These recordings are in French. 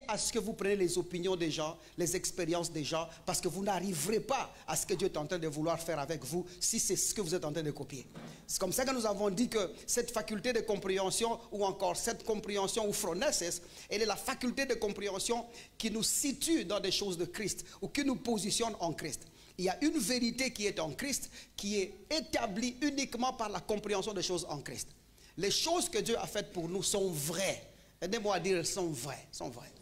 à ce que vous preniez les opinions des gens, les expériences des gens, parce que vous n'arriverez pas à ce que Dieu est en train de vouloir faire avec vous si c'est ce que vous êtes en train de copier. C'est comme ça que nous avons dit que cette faculté de compréhension, ou encore cette compréhension ou phronesis, elle est la faculté de compréhension qui nous situe dans des choses de Christ ou qui nous positionne en Christ. Il y a une vérité qui est en Christ, qui est établie uniquement par la compréhension des choses en Christ. Les choses que Dieu a faites pour nous sont vraies. Aidez-moi à dire, elles sont vraies, sont vraies.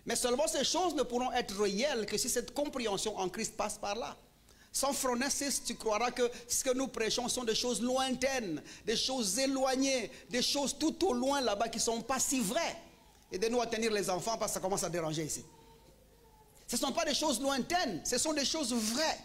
Mais seulement ces choses ne pourront être réelles que si cette compréhension en Christ passe par là. Sans phronesis, tu croiras que ce que nous prêchons sont des choses lointaines, des choses éloignées, des choses tout au loin là-bas qui ne sont pas si vraies. Aidez-nous à tenir les enfants parce que ça commence à déranger ici. Ce ne sont pas des choses lointaines, ce sont des choses vraies,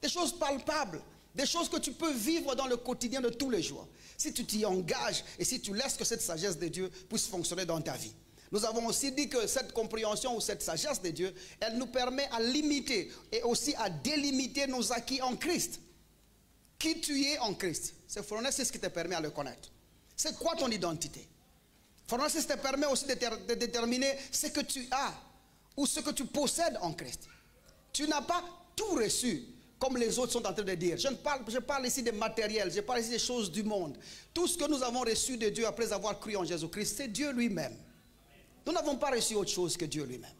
des choses palpables, des choses que tu peux vivre dans le quotidien de tous les jours. Si tu t'y engages et si tu laisses que cette sagesse de Dieu puisse fonctionner dans ta vie. Nous avons aussi dit que cette compréhension ou cette sagesse de Dieu, elle nous permet à limiter et aussi à délimiter nos acquis en Christ. Qui tu es en Christ, c'est phronesis qui te permet à le connaître. C'est quoi ton identité? Phronesis te permet aussi de déterminer ce que tu as ou ce que tu possèdes en Christ. Tu n'as pas tout reçu, comme les autres sont en train de dire. Je parle ici des matériels, je parle ici des choses du monde. Tout ce que nous avons reçu de Dieu après avoir cru en Jésus-Christ, c'est Dieu lui-même. Nous n'avons pas reçu autre chose que Dieu lui-même.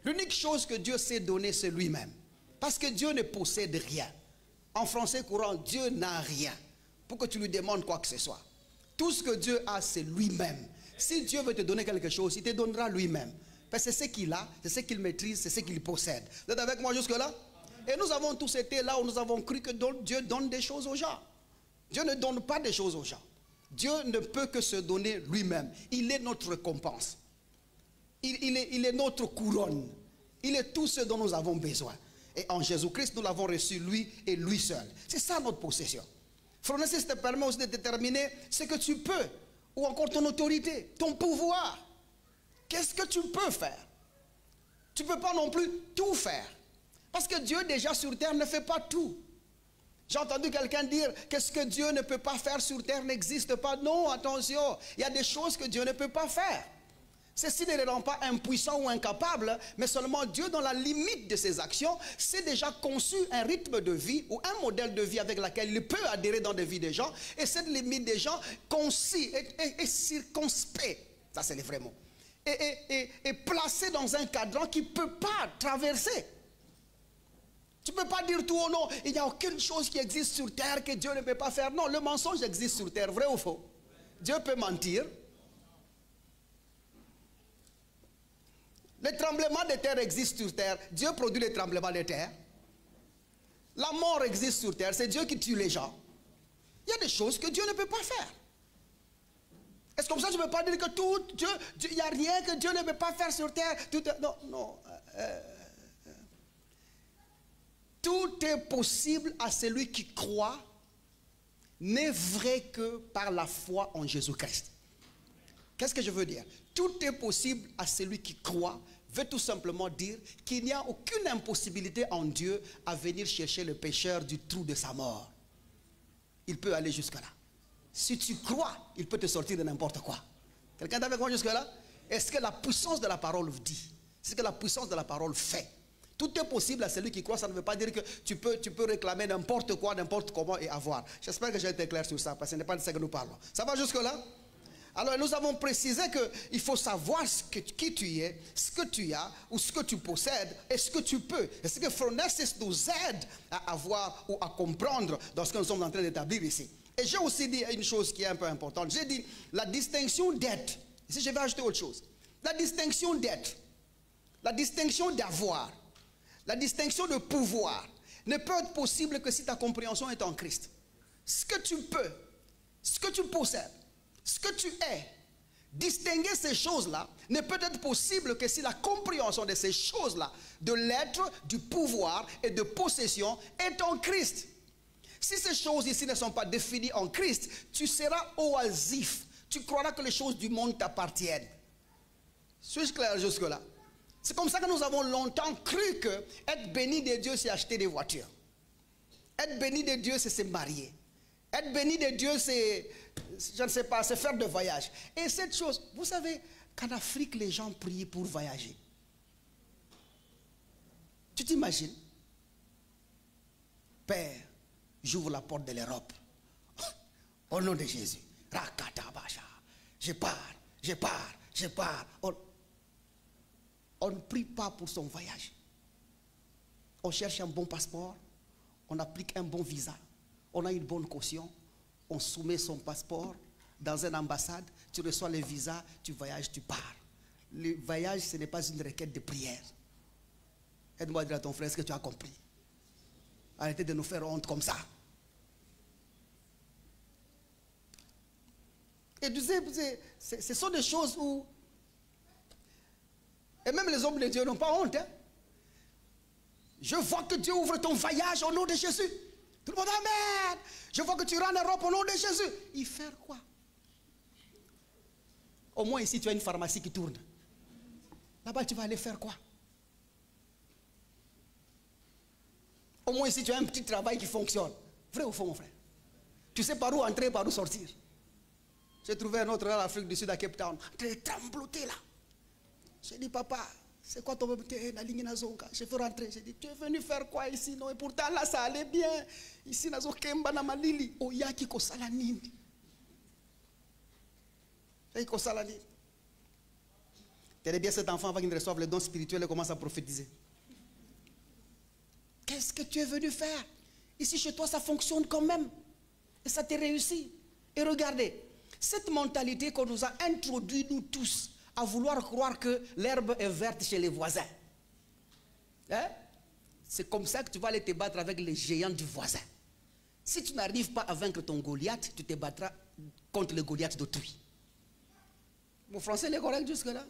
L'unique chose que Dieu sait donner, c'est lui-même. Parce que Dieu ne possède rien. En français courant, Dieu n'a rien pour que tu lui demandes quoi que ce soit. Tout ce que Dieu a, c'est lui-même. Si Dieu veut te donner quelque chose, il te donnera lui-même. Parce que c'est ce qu'il a, c'est ce qu'il maîtrise, c'est ce qu'il possède. Vous êtes avec moi jusque-là? Et nous avons tous été là où nous avons cru que Dieu donne des choses aux gens. Dieu ne donne pas des choses aux gens. Dieu ne peut que se donner lui-même. Il est notre récompense. Il est notre couronne. Il est tout ce dont nous avons besoin. Et en Jésus-Christ, nous l'avons reçu lui et lui seul. C'est ça notre possession. Phronesis te permet aussi de déterminer ce que tu peux, ou encore ton autorité, ton pouvoir. Qu'est-ce que tu peux faire? Tu ne peux pas non plus tout faire. Parce que Dieu déjà sur terre ne fait pas tout. J'ai entendu quelqu'un dire que ce que Dieu ne peut pas faire sur terre n'existe pas. Non, attention, il y a des choses que Dieu ne peut pas faire. Ceci ne le rend pas impuissant ou incapable, mais seulement Dieu, dans la limite de ses actions, s'est déjà conçu un rythme de vie ou un modèle de vie avec lequel il peut adhérer dans des vies des gens. Et cette limite des gens concis et circonspect, ça c'est les vrais mots, et placé dans un cadran qui ne peut pas traverser. Tu ne peux pas dire tout au nom, il n'y a aucune chose qui existe sur terre que Dieu ne peut pas faire. Non, le mensonge existe sur terre, vrai ou faux? Dieu peut mentir. Les tremblements de terre existent sur terre. Dieu produit les tremblements de terre. La mort existe sur terre. C'est Dieu qui tue les gens. Il y a des choses que Dieu ne peut pas faire. Est-ce comme ça que je ne peux pas dire que tout, il n'y a rien que Dieu ne peut pas faire sur terre? Non, non. Tout est possible à celui qui croit, n'est vrai que par la foi en Jésus-Christ. Qu'est-ce que je veux dire? Tout est possible à celui qui croit, veut tout simplement dire qu'il n'y a aucune impossibilité en Dieu à venir chercher le pécheur du trou de sa mort. Il peut aller jusque-là. Si tu crois, il peut te sortir de n'importe quoi. Quelqu'un est avec moi jusque-là? Est-ce que la puissance de la parole dit? C'est ce que la puissance de la parole fait. Tout est possible à celui qui croit. Ça ne veut pas dire que tu peux réclamer n'importe quoi, n'importe comment et avoir. J'espère que j'ai été clair sur ça, parce que ce n'est pas de ça que nous parlons. Ça va jusque-là? Alors nous avons précisé qu'il faut savoir qui tu es, ce que tu as, ou ce que tu possèdes, et ce que tu peux. Et ce que phronesis nous aide à avoir ou à comprendre dans ce que nous sommes en train d'établir ici. Et j'ai aussi dit une chose qui est un peu importante. J'ai dit la distinction d'être. Ici je vais ajouter autre chose. La distinction d'être, la distinction d'avoir, la distinction de pouvoir ne peut être possible que si ta compréhension est en Christ. Ce que tu peux, ce que tu possèdes, ce que tu es, distinguer ces choses-là ne peut être possible que si la compréhension de ces choses-là, de l'être, du pouvoir et de possession est en Christ. Si ces choses ici ne sont pas définies en Christ, tu seras oisif. Tu croiras que les choses du monde t'appartiennent. Suis-je clair jusque-là? C'est comme ça que nous avons longtemps cru que être béni de Dieu, c'est acheter des voitures. Être béni de Dieu, c'est se marier. Être béni de Dieu, c'est, je ne sais pas, c'est faire de voyage. Et cette chose, vous savez, qu'en Afrique, les gens prient pour voyager. Tu t'imagines? Père, j'ouvre la porte de l'Europe. Au nom de Jésus. Je pars, je pars, je pars. On ne prie pas pour son voyage. On cherche un bon passeport, on applique un bon visa, on a une bonne caution, on soumet son passeport dans une ambassade, tu reçois le visa, tu voyages, tu pars. Le voyage, ce n'est pas une requête de prière. Aide-moi à dire à ton frère ce que tu as compris. Arrêtez de nous faire honte comme ça. Et tu sais, ce sont des choses où... Et même les hommes de Dieu n'ont pas honte. Hein? Je vois que Dieu ouvre ton voyage au nom de Jésus. Tout le monde, amen. Je vois que tu rentres en Europe au nom de Jésus. Il fait quoi? Au moins ici, tu as une pharmacie qui tourne. Là-bas, tu vas aller faire quoi? Au moins ici, tu as un petit travail qui fonctionne. Vrai ou faux, mon frère? Tu sais par où entrer, par où sortir. J'ai trouvé un autre dans l'Afrique du Sud, à Cape Town. Très trembloté là. J'ai dit, papa, c'est quoi ton bébé? Je veux rentrer. J'ai dit, tu es venu faire quoi ici? Non, et pourtant là, ça allait bien. Ici, nazo kemba na malili. Oyaki ko salanini. Ko salanini. Tenez bien cet enfant avant qu'il ne reçoive le don spirituel et commence à prophétiser. Qu'est-ce que tu es venu faire? Ici, chez toi, ça fonctionne quand même. Et ça t'a réussi. Et regardez, cette mentalité qu'on nous a introduit, nous tous, à vouloir croire que l'herbe est verte chez les voisins. Hein? C'est comme ça que tu vas aller te battre avec les géants du voisin. Si tu n'arrives pas à vaincre ton Goliath, tu te battras contre le Goliath d'autrui. Mon français est correct jusque-là?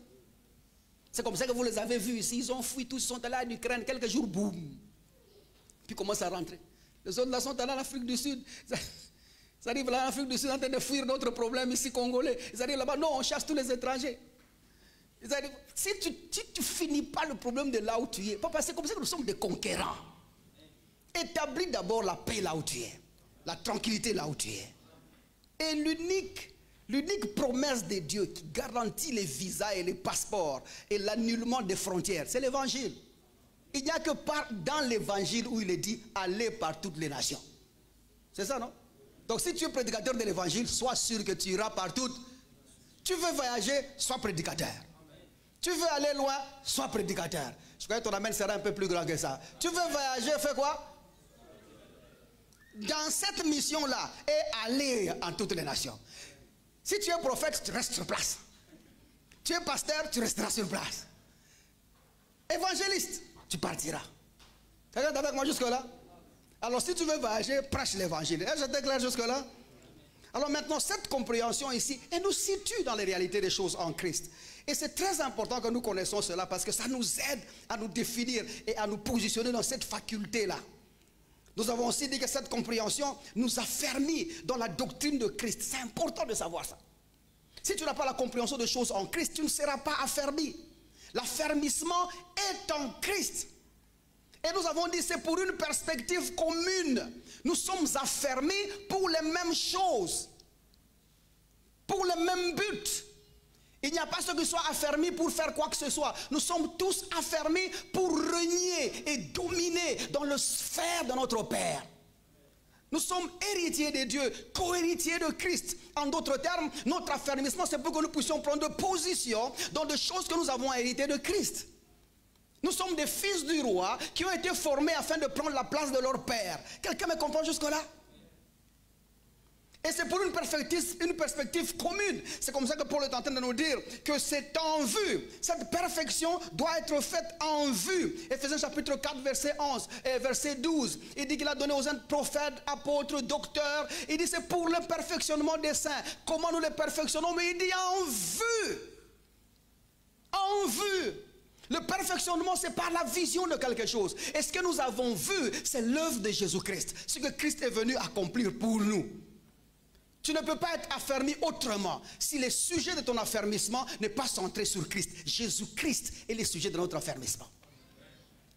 C'est comme ça que vous les avez vus ici. Ils ont fui tous, ils sont allés en Ukraine. Quelques jours, boum. Puis commencent à rentrer. Les autres là sont allés en Afrique du Sud. Ils arrivent là en Afrique du Sud en train de fuir notre problème ici congolais. Ils arrivent là-bas, non, on chasse tous les étrangers. Ils arrivent, si tu finis pas le problème de là où tu es, papa, c'est comme ça que nous sommes des conquérants. Établis d'abord la paix là où tu es, la tranquillité là où tu es. Et l'unique promesse de Dieu qui garantit les visas et les passeports et l'annulement des frontières, c'est l'évangile. Il n'y a que dans l'évangile où il est dit, allez par toutes les nations. C'est ça, non? Donc si tu es prédicateur de l'évangile, sois sûr que tu iras partout. Tu veux voyager, sois prédicateur. Tu veux aller loin, sois prédicateur. Je crois que ton amen sera un peu plus grand que ça. Tu veux voyager, fais quoi? Dans cette mission-là, et aller en toutes les nations. Si tu es prophète, tu restes sur place. Tu es pasteur, tu resteras sur place. Évangéliste, tu partiras. Quelqu'un est avec moi jusque-là? Alors si tu veux voyager, prêche l'évangile. Est-ce que j'étais clair jusque-là? Alors maintenant, cette compréhension ici, elle nous situe dans les réalités des choses en Christ. Et c'est très important que nous connaissions cela parce que ça nous aide à nous définir et à nous positionner dans cette faculté-là. Nous avons aussi dit que cette compréhension nous affermit dans la doctrine de Christ. C'est important de savoir ça. Si tu n'as pas la compréhension des choses en Christ, tu ne seras pas affermi. L'affermissement est en Christ. Et nous avons dit, c'est pour une perspective commune. Nous sommes affermis pour les mêmes choses. Pour le même but. Il n'y a pas ceux qui soient affermis pour faire quoi que ce soit. Nous sommes tous affermis pour régner et dominer dans le sphère de notre Père. Nous sommes héritiers de Dieu, co-héritiers de Christ. En d'autres termes, notre affermissement, c'est pour que nous puissions prendre position dans des choses que nous avons héritées de Christ. Nous sommes des fils du roi qui ont été formés afin de prendre la place de leur père. Quelqu'un me comprend jusque-là? Et c'est pour une perspective commune. C'est comme ça que Paul est en train de nous dire que c'est en vue. Cette perfection doit être faite en vue. Éphésiens chapitre 4, verset 11 et verset 12. Il dit qu'il a donné aux uns prophètes, apôtres, docteurs. Il dit c'est pour le perfectionnement des saints. Comment nous les perfectionnons? Mais il dit en vue. En vue. Le perfectionnement, c'est par la vision de quelque chose. Et ce que nous avons vu, c'est l'œuvre de Jésus-Christ. Ce que Christ est venu accomplir pour nous. Tu ne peux pas être affermi autrement si le sujet de ton affermissement n'est pas centré sur Christ. Jésus-Christ est le sujet de notre affermissement.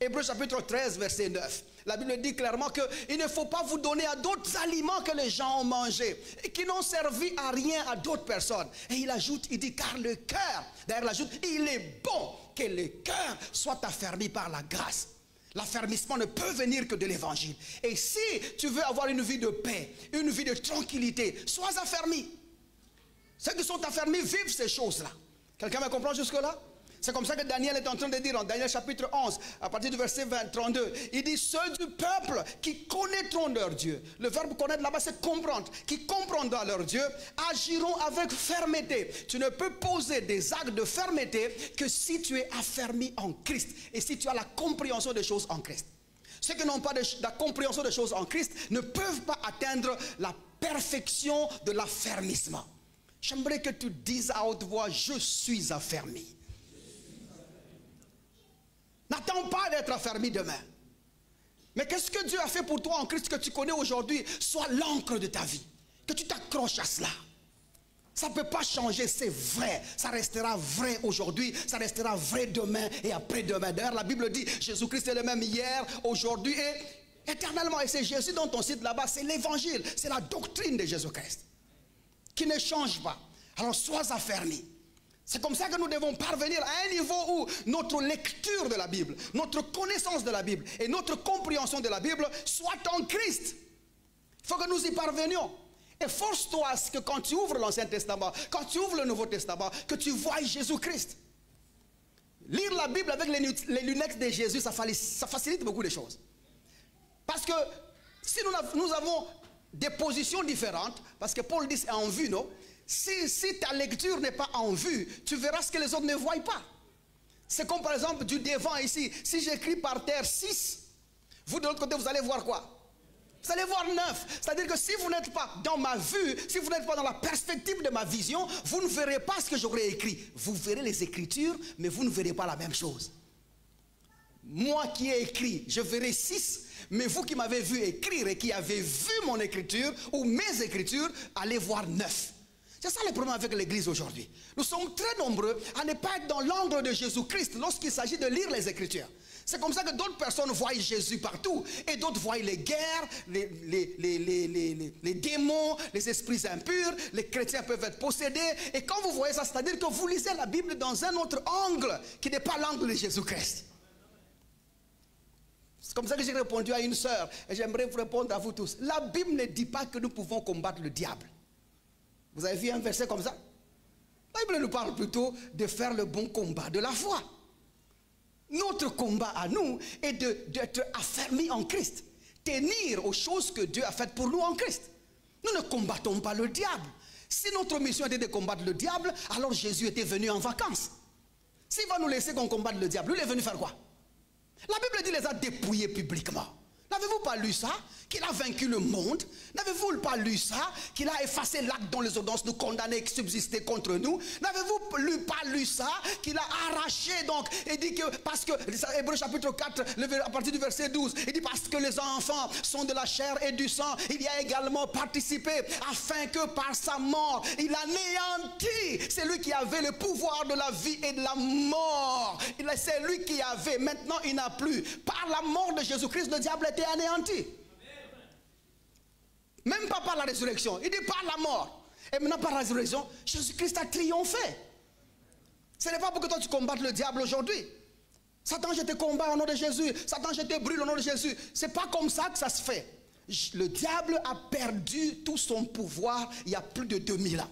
Hébreux chapitre 13, verset 9. La Bible dit clairement qu'il ne faut pas vous donner à d'autres aliments que les gens ont mangé et qui n'ont servi à rien à d'autres personnes. Et il ajoute, il dit, car le cœur, d'ailleurs il ajoute, il est bon que le cœur soit affermi par la grâce. L'affermissement ne peut venir que de l'évangile. Et si tu veux avoir une vie de paix, une vie de tranquillité, sois affermi. Ceux qui sont affermis vivent ces choses-là. Quelqu'un me comprend jusque-là? C'est comme ça que Daniel est en train de dire en Daniel chapitre 11, à partir du verset 32. Il dit, ceux du peuple qui connaîtront leur Dieu. Le verbe connaître là-bas, c'est comprendre. Qui comprendront leur Dieu, agiront avec fermeté. Tu ne peux poser des actes de fermeté que si tu es affermi en Christ. Et si tu as la compréhension des choses en Christ. Ceux qui n'ont pas la compréhension des choses en Christ ne peuvent pas atteindre la perfection de l'affermissement. J'aimerais que tu dises à haute voix, je suis affermi. N'attends pas d'être affermi demain. Mais qu'est-ce que Dieu a fait pour toi en Christ que tu connais aujourd'hui? Soit l'encre de ta vie. Que tu t'accroches à cela. Ça ne peut pas changer, c'est vrai. Ça restera vrai aujourd'hui, ça restera vrai demain et après-demain. D'ailleurs, la Bible dit, Jésus-Christ est le même hier, aujourd'hui et éternellement. Et c'est Jésus dont on cite là-bas, c'est l'évangile, c'est la doctrine de Jésus-Christ. Qui ne change pas. Alors sois affermi. C'est comme ça que nous devons parvenir à un niveau où notre lecture de la Bible, notre connaissance de la Bible et notre compréhension de la Bible soit en Christ. Il faut que nous y parvenions. Et force-toi à ce que quand tu ouvres l'Ancien Testament, quand tu ouvres le Nouveau Testament, que tu voies Jésus-Christ. Lire la Bible avec les lunettes de Jésus, ça facilite beaucoup de choses. Parce que si nous avons des positions différentes, parce que Paul dit c'est en vue, non? Si ta lecture n'est pas en vue, tu verras ce que les autres ne voient pas. C'est comme par exemple du devant ici. Si j'écris par terre 6, vous de l'autre côté, vous allez voir quoi? Vous allez voir 9. C'est-à-dire que si vous n'êtes pas dans ma vue, si vous n'êtes pas dans la perspective de ma vision, vous ne verrez pas ce que j'aurais écrit. Vous verrez les écritures, mais vous ne verrez pas la même chose. Moi qui ai écrit, je verrai 6, mais vous qui m'avez vu écrire et qui avez vu mon écriture ou mes écritures, allez voir 9. C'est ça le problème avec l'église aujourd'hui. Nous sommes très nombreux à ne pas être dans l'angle de Jésus-Christ lorsqu'il s'agit de lire les Écritures. C'est comme ça que d'autres personnes voient Jésus partout et d'autres voient les guerres, les démons, les esprits impurs, les chrétiens peuvent être possédés. Et quand vous voyez ça, c'est-à-dire que vous lisez la Bible dans un autre angle qui n'est pas l'angle de Jésus-Christ. C'est comme ça que j'ai répondu à une sœur et j'aimerais vous répondre à vous tous. La Bible ne dit pas que nous pouvons combattre le diable. Vous avez vu un verset comme ça? La Bible nous parle plutôt de faire le bon combat de la foi. Notre combat à nous est d'être affermis en Christ. Tenir aux choses que Dieu a faites pour nous en Christ. Nous ne combattons pas le diable. Si notre mission était de combattre le diable, alors Jésus était venu en vacances. S'il va nous laisser qu'on combatte le diable, lui il est venu faire quoi? La Bible dit qu'il les a dépouillés publiquement. N'avez-vous pas lu ça? Qu'il a vaincu le monde? N'avez-vous pas lu ça? Qu'il a effacé l'acte dont les ordonnances nous condamnaient et qui subsistaient contre nous? N'avez-vous pas lu ça? Qu'il a arraché donc, et dit que, parce que, Hébreux chapitre 4, à partir du verset 12, il dit parce que les enfants sont de la chair et du sang, il y a également participé, afin que par sa mort, il anéantit celui qui avait le pouvoir de la vie et de la mort. C'est lui qui avait, maintenant il n'a plus. Par la mort de Jésus-Christ, le diable était anéanti. Même pas par la résurrection. Il dit par la mort. Et maintenant par la résurrection, Jésus-Christ a triomphé. Ce n'est pas pour que toi tu combattes le diable aujourd'hui. Satan, je te combats au nom de Jésus. Satan, je te brûle au nom de Jésus. C'est pas comme ça que ça se fait. Le diable a perdu tout son pouvoir il y a plus de 2000 ans.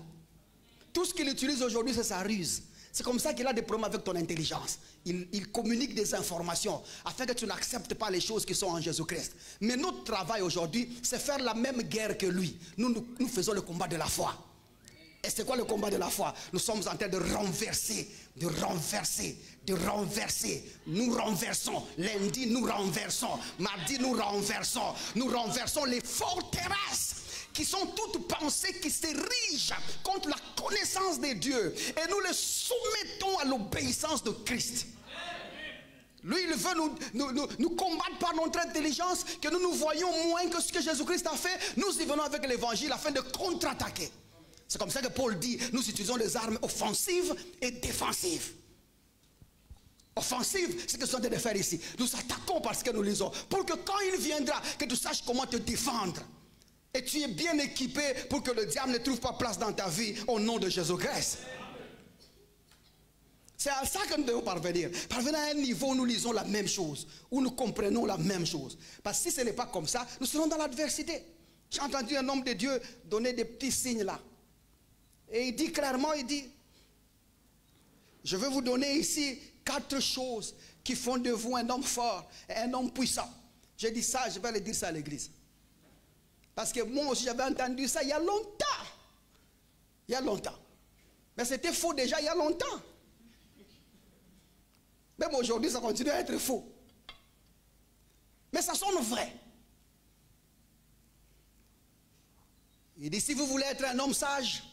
Tout ce qu'il utilise aujourd'hui, c'est sa ruse. C'est comme ça qu'il a des problèmes avec ton intelligence. Il communique des informations afin que tu n'acceptes pas les choses qui sont en Jésus-Christ. Mais notre travail aujourd'hui, c'est faire la même guerre que lui. Nous faisons le combat de la foi. Et c'est quoi le combat de la foi? Nous sommes en train de renverser, de renverser, de renverser. Nous renversons. Lundi, nous renversons. Mardi, nous renversons. Nous renversons les forteresses qui sont toutes pensées qui s'érigent contre la connaissance de Dieu. Et nous les soumettons à l'obéissance de Christ. Lui, il veut nous combattre par notre intelligence, que nous nous voyons moins que ce que Jésus-Christ a fait. Nous y venons avec l'évangile afin de contre-attaquer. C'est comme ça que Paul dit, nous utilisons les armes offensives et défensives. offensive, ce que sont en train de faire ici. Nous attaquons parce que nous lisons. Pour que quand il viendra, que tu saches comment te défendre. Et tu es bien équipé pour que le diable ne trouve pas place dans ta vie au nom de Jésus-Christ. C'est à ça que nous devons parvenir. Parvenir à un niveau où nous lisons la même chose, où nous comprenons la même chose. Parce que si ce n'est pas comme ça, nous serons dans l'adversité. J'ai entendu un homme de Dieu donner des petits signes là. Et il dit clairement, il dit, je vais vous donner ici 4 choses qui font de vous un homme fort et un homme puissant. J'ai dit ça, je vais le dire ça à l'église. Parce que moi aussi j'avais entendu ça il y a longtemps. Il y a longtemps. Mais c'était faux déjà il y a longtemps. Même aujourd'hui, ça continue à être faux. Mais ça sonne vrai. Il dit, si vous voulez être un homme sage,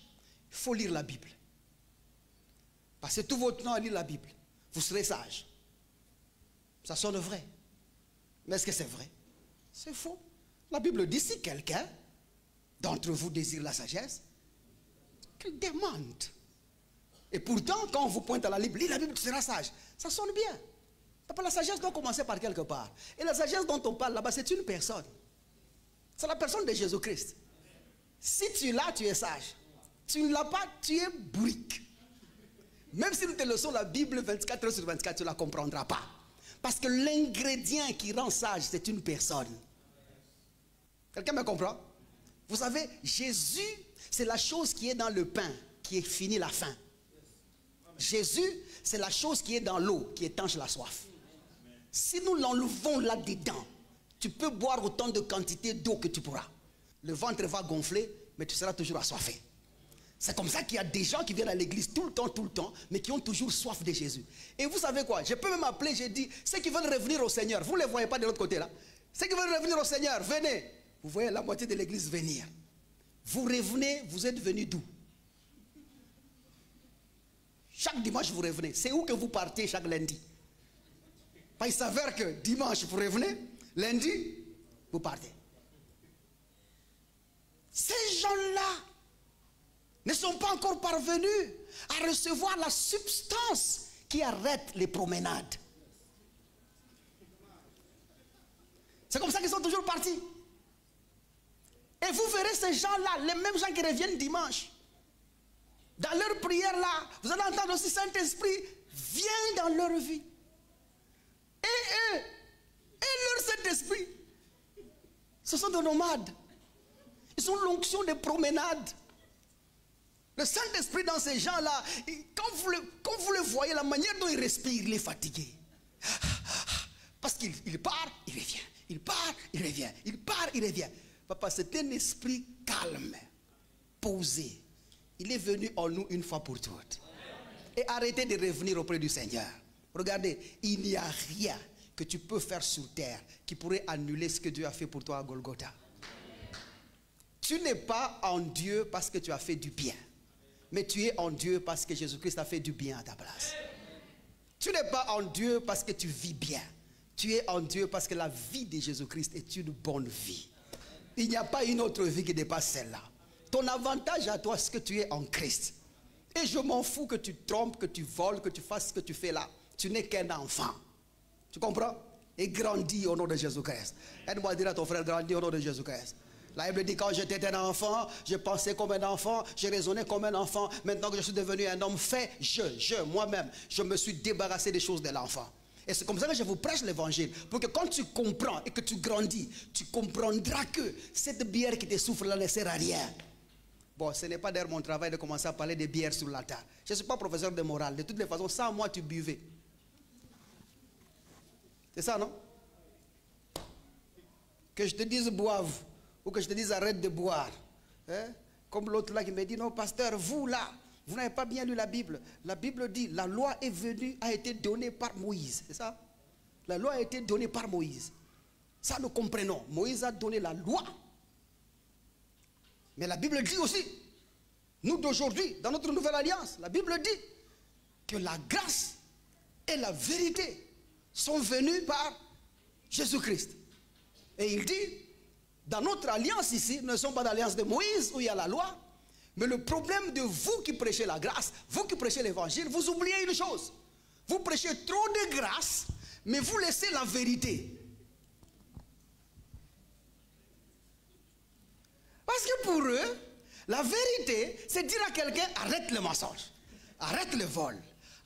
il faut lire la Bible. Passez tout votre temps à lire la Bible. Vous serez sage. Ça sonne vrai. Mais est-ce que c'est vrai? C'est faux. La Bible dit, si quelqu'un d'entre vous désire la sagesse, qu'il demande. Et pourtant, quand on vous pointe à la Bible, lis la Bible, tu seras sage. Ça sonne bien. La sagesse doit commencer par quelque part. Et la sagesse dont on parle là-bas, c'est une personne. C'est la personne de Jésus-Christ. Si tu l'as, tu es sage. Tu ne l'as pas, tu es bourrique. Même si nous te laissons la Bible 24 heures sur 24, tu ne la comprendras pas. Parce que l'ingrédient qui rend sage, c'est une personne. Quelqu'un me comprend? Vous savez, Jésus, c'est la chose qui est dans le pain, qui est fini la faim. Jésus, c'est la chose qui est dans l'eau, qui étanche la soif. Si nous l'enlevons là-dedans, tu peux boire autant de quantité d'eau que tu pourras. Le ventre va gonfler, mais tu seras toujours assoiffé. C'est comme ça qu'il y a des gens qui viennent à l'église tout le temps, mais qui ont toujours soif de Jésus. Et vous savez quoi? Je peux même appeler, j'ai dit, ceux qui veulent revenir au Seigneur, vous ne les voyez pas de l'autre côté là. Ceux qui veulent revenir au Seigneur, venez. Vous voyez la moitié de l'église venir. Vous revenez, vous êtes venus d'où? Chaque dimanche, vous revenez. C'est où que vous partez chaque lundi? Il s'avère que dimanche, vous revenez. Lundi, vous partez. Ces gens-là ne sont pas encore parvenus à recevoir la substance qui arrête les promenades. C'est comme ça qu'ils sont toujours partis. Et vous verrez ces gens-là, les mêmes gens qui reviennent dimanche. Dans leur prière là, vous allez entendre aussi Saint-Esprit vient dans leur vie. Et eux, et leur Saint-Esprit, ce sont des nomades. Ils ont l'onction des promenades. Le Saint-Esprit dans ces gens-là, quand vous le voyez, la manière dont il respire, il est fatigué. Parce qu'il part, il revient. Il part, il revient. Il part, il revient. Papa, c'est un esprit calme, posé. Il est venu en nous une fois pour toutes. Et arrêtez de revenir auprès du Seigneur. Regardez, il n'y a rien que tu peux faire sur terre qui pourrait annuler ce que Dieu a fait pour toi à Golgotha. Tu n'es pas en Dieu parce que tu as fait du bien. Mais tu es en Dieu parce que Jésus-Christ a fait du bien à ta place. Tu n'es pas en Dieu parce que tu vis bien. Tu es en Dieu parce que la vie de Jésus-Christ est une bonne vie. Il n'y a pas une autre vie qui dépasse celle-là. Ton avantage à toi, c'est que tu es en Christ. Et je m'en fous que tu trompes, que tu voles, que tu fasses ce que tu fais là. Tu n'es qu'un enfant. Tu comprends? Et grandis au nom de Jésus-Christ. Aide-moi à dire à ton frère, grandis au nom de Jésus-Christ. La Bible dit, quand j'étais un enfant, je pensais comme un enfant, je raisonnais comme un enfant. Maintenant que je suis devenu un homme fait, moi-même, je me suis débarrassé des choses de l'enfant. Et c'est comme ça que je vous prêche l'évangile. Pour que quand tu comprends et que tu grandis, tu comprendras que cette bière qui te souffle là ne sert à rien. Bon, ce n'est pas d'ailleurs mon travail de commencer à parler de bière sur l'altar. Je ne suis pas professeur de morale. De toutes les façons, sans moi, tu buvais. C'est ça, non? Que je te dise boive, ou que je te dise arrête de boire. Hein? Comme l'autre là qui me dit, non, pasteur, vous là, vous n'avez pas bien lu la Bible. La Bible dit, la loi est venue, a été donnée par Moïse. C'est ça? La loi a été donnée par Moïse. Ça, nous comprenons. Moïse a donné la loi. Mais la Bible dit aussi, nous d'aujourd'hui, dans notre nouvelle alliance, la Bible dit que la grâce et la vérité sont venues par Jésus-Christ. Et il dit, dans notre alliance ici, nous ne sommes pas dans l'alliance de Moïse où il y a la loi, mais le problème de vous qui prêchez la grâce, vous qui prêchez l'évangile, vous oubliez une chose. Vous prêchez trop de grâce, mais vous laissez la vérité. Parce que pour eux, la vérité, c'est dire à quelqu'un, arrête le mensonge, arrête le vol,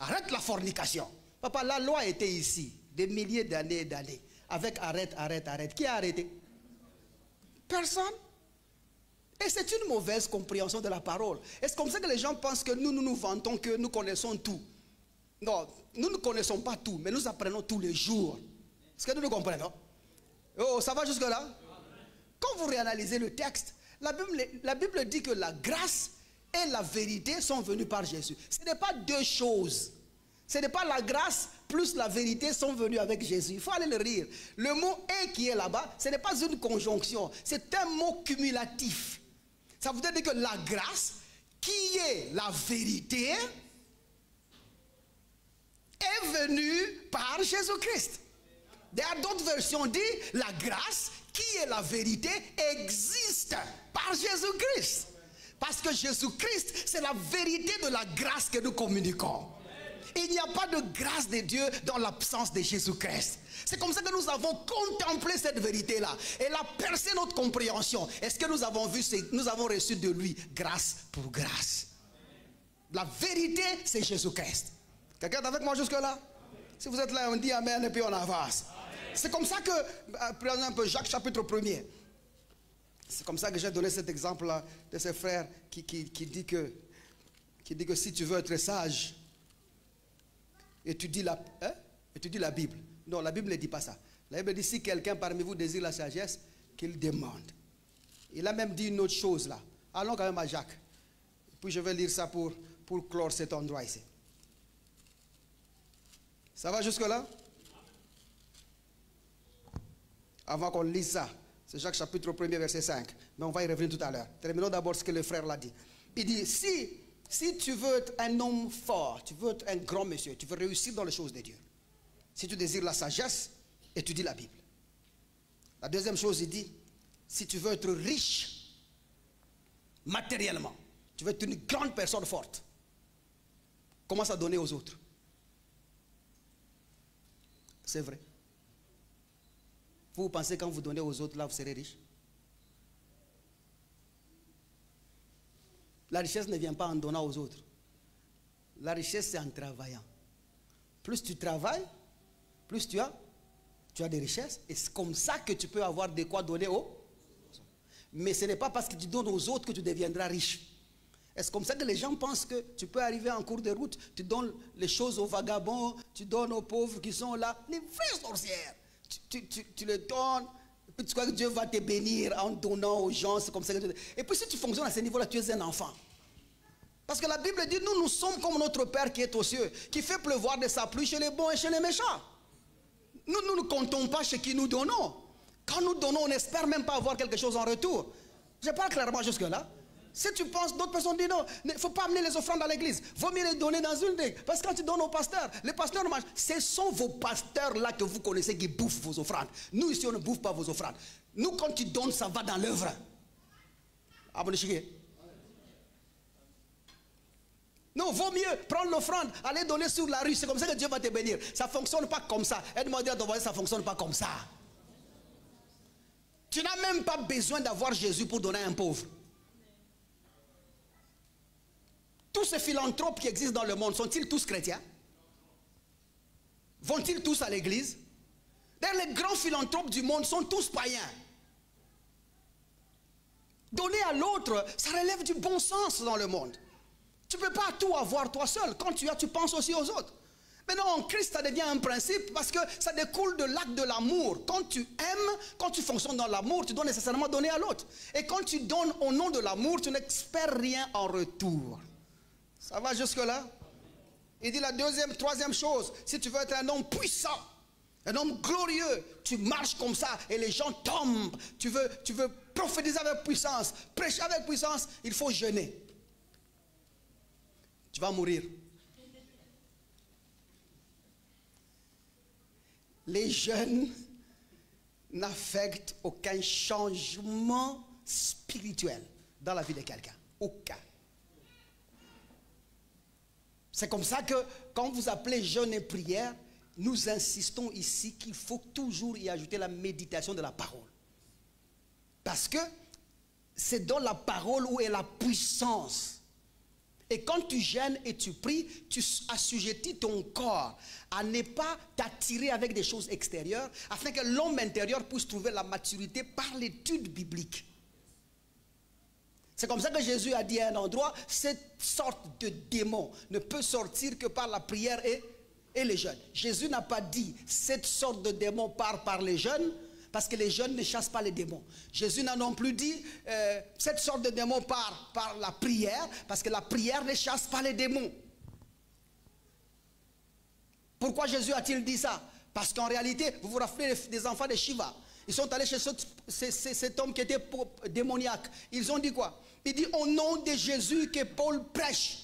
arrête la fornication. Papa, la loi était ici, des milliers d'années et d'années. Avec arrête, arrête, arrête. Qui a arrêté? Personne. Et c'est une mauvaise compréhension de la parole. Et c'est comme ça que les gens pensent que nous nous vantons que nous connaissons tout. Non, nous ne connaissons pas tout, mais nous apprenons tous les jours. Est-ce que nous comprenons? Oh, ça va jusque-là? Quand vous réanalysez le texte, la Bible dit que la grâce et la vérité sont venues par Jésus. Ce n'est pas deux choses. Ce n'est pas la grâce plus la vérité sont venues avec Jésus. Il faut aller le lire. Le mot « et » qui est là-bas, ce n'est pas une conjonction. C'est un mot cumulatif. Ça veut dire que la grâce, qui est la vérité, est venue par Jésus-Christ. D'autres versions disent la grâce, qui est la vérité, existe par Jésus-Christ. Parce que Jésus-Christ, c'est la vérité de la grâce que nous communiquons. Il n'y a pas de grâce de Dieu dans l'absence de Jésus-Christ. C'est comme ça que nous avons contemplé cette vérité-là. Elle a percé notre compréhension. Est-ce que nous avons vu, nous avons reçu de lui grâce pour grâce. La vérité, c'est Jésus-Christ. Quelqu'un est avec moi jusque-là? Si vous êtes là, on dit amen et puis on avance. C'est comme ça que, prenons un peu Jacques chapitre 1er. C'est comme ça que j'ai donné cet exemple-là de ce frère qui dit que si tu veux être sage, étudie la Bible. Non, la Bible ne dit pas ça. La Bible dit si quelqu'un parmi vous désire la sagesse, qu'il demande. Il a même dit une autre chose là. Allons quand même à Jacques. Puis je vais lire ça pour clore cet endroit ici. Ça va jusque-là? Avant qu'on lise ça, c'est Jacques chapitre 1er verset 5. Mais on va y revenir tout à l'heure. Terminons d'abord ce que le frère l'a dit. Il dit, si tu veux être un homme fort, tu veux être un grand monsieur, tu veux réussir dans les choses de Dieu, si tu désires la sagesse, étudie la Bible. La deuxième chose, il dit, si tu veux être riche matériellement, tu veux être une grande personne forte, commence à donner aux autres. C'est vrai. Vous pensez quand vous donnez aux autres, là, vous serez riche? La richesse ne vient pas en donnant aux autres. La richesse, c'est en travaillant. Plus tu travailles, plus tu as des richesses. Et c'est comme ça que tu peux avoir de quoi donner aux autres. Mais ce n'est pas parce que tu donnes aux autres que tu deviendras riche. Et c'est comme ça que les gens pensent que tu peux arriver en cours de route, tu donnes les choses aux vagabonds, tu donnes aux pauvres qui sont là, les vraies sorcières. Tu les donnes, et puis tu crois que Dieu va te bénir en donnant aux gens, c'est comme ça que tu... Et puis si tu fonctionnes à ce niveau-là, tu es un enfant. Parce que la Bible dit, nous sommes comme notre Père qui est aux cieux, qui fait pleuvoir de sa pluie chez les bons et chez les méchants. Nous ne comptons pas chez qui nous donnons. Quand nous donnons, on n'espère même pas avoir quelque chose en retour. Je parle clairement jusque-là. Si tu penses, d'autres personnes disent non, il ne faut pas amener les offrandes dans l'église. Vaut mieux les donner dans une des. Parce que quand tu donnes aux pasteurs, les pasteurs mangent. Ce sont vos pasteurs-là que vous connaissez qui bouffent vos offrandes. Nous ici, on ne bouffe pas vos offrandes. Nous, quand tu donnes, ça va dans l'œuvre. Non, vaut mieux prendre l'offrande, aller donner sur la rue. C'est comme ça que Dieu va te bénir. Ça ne fonctionne pas comme ça. Aide-moi à dire à ton voisin, ça ne fonctionne pas comme ça. Tu n'as même pas besoin d'avoir Jésus pour donner à un pauvre. Tous ces philanthropes qui existent dans le monde, sont-ils tous chrétiens? Vont-ils tous à l'église? D'ailleurs, les grands philanthropes du monde sont tous païens. Donner à l'autre, ça relève du bon sens dans le monde. Tu ne peux pas tout avoir toi seul. Quand tu as, tu penses aussi aux autres. Maintenant, en Christ, ça devient un principe parce que ça découle de l'acte de l'amour. Quand tu aimes, quand tu fonctionnes dans l'amour, tu dois nécessairement donner à l'autre. Et quand tu donnes au nom de l'amour, tu n'espères rien en retour. Ça va jusque-là? Il dit la troisième chose, si tu veux être un homme puissant, un homme glorieux, tu marches comme ça et les gens tombent. Tu veux prophétiser avec puissance, prêcher avec puissance, il faut jeûner. Tu vas mourir. Les jeûnes n'affectent aucun changement spirituel dans la vie de quelqu'un. Aucun. C'est comme ça que quand vous appelez jeûne et prière, nous insistons ici qu'il faut toujours y ajouter la méditation de la parole. Parce que c'est dans la parole où est la puissance. Et quand tu jeûnes et tu pries, tu assujettis ton corps à ne pas t'attirer avec des choses extérieures, afin que l'homme intérieur puisse trouver la maturité par l'étude biblique. C'est comme ça que Jésus a dit à un endroit, cette sorte de démon ne peut sortir que par la prière et les jeûnes. Jésus n'a pas dit, cette sorte de démon part par les jeûnes, parce que les jeûnes ne chassent pas les démons. Jésus n'a non plus dit, cette sorte de démon part par la prière, parce que la prière ne chasse pas les démons. Pourquoi Jésus a-t-il dit ça? Parce qu'en réalité, vous vous rappelez des enfants de Shiva. Ils sont allés chez cet homme qui était démoniaque. Ils ont dit quoi? Il dit, au nom de Jésus que Paul prêche,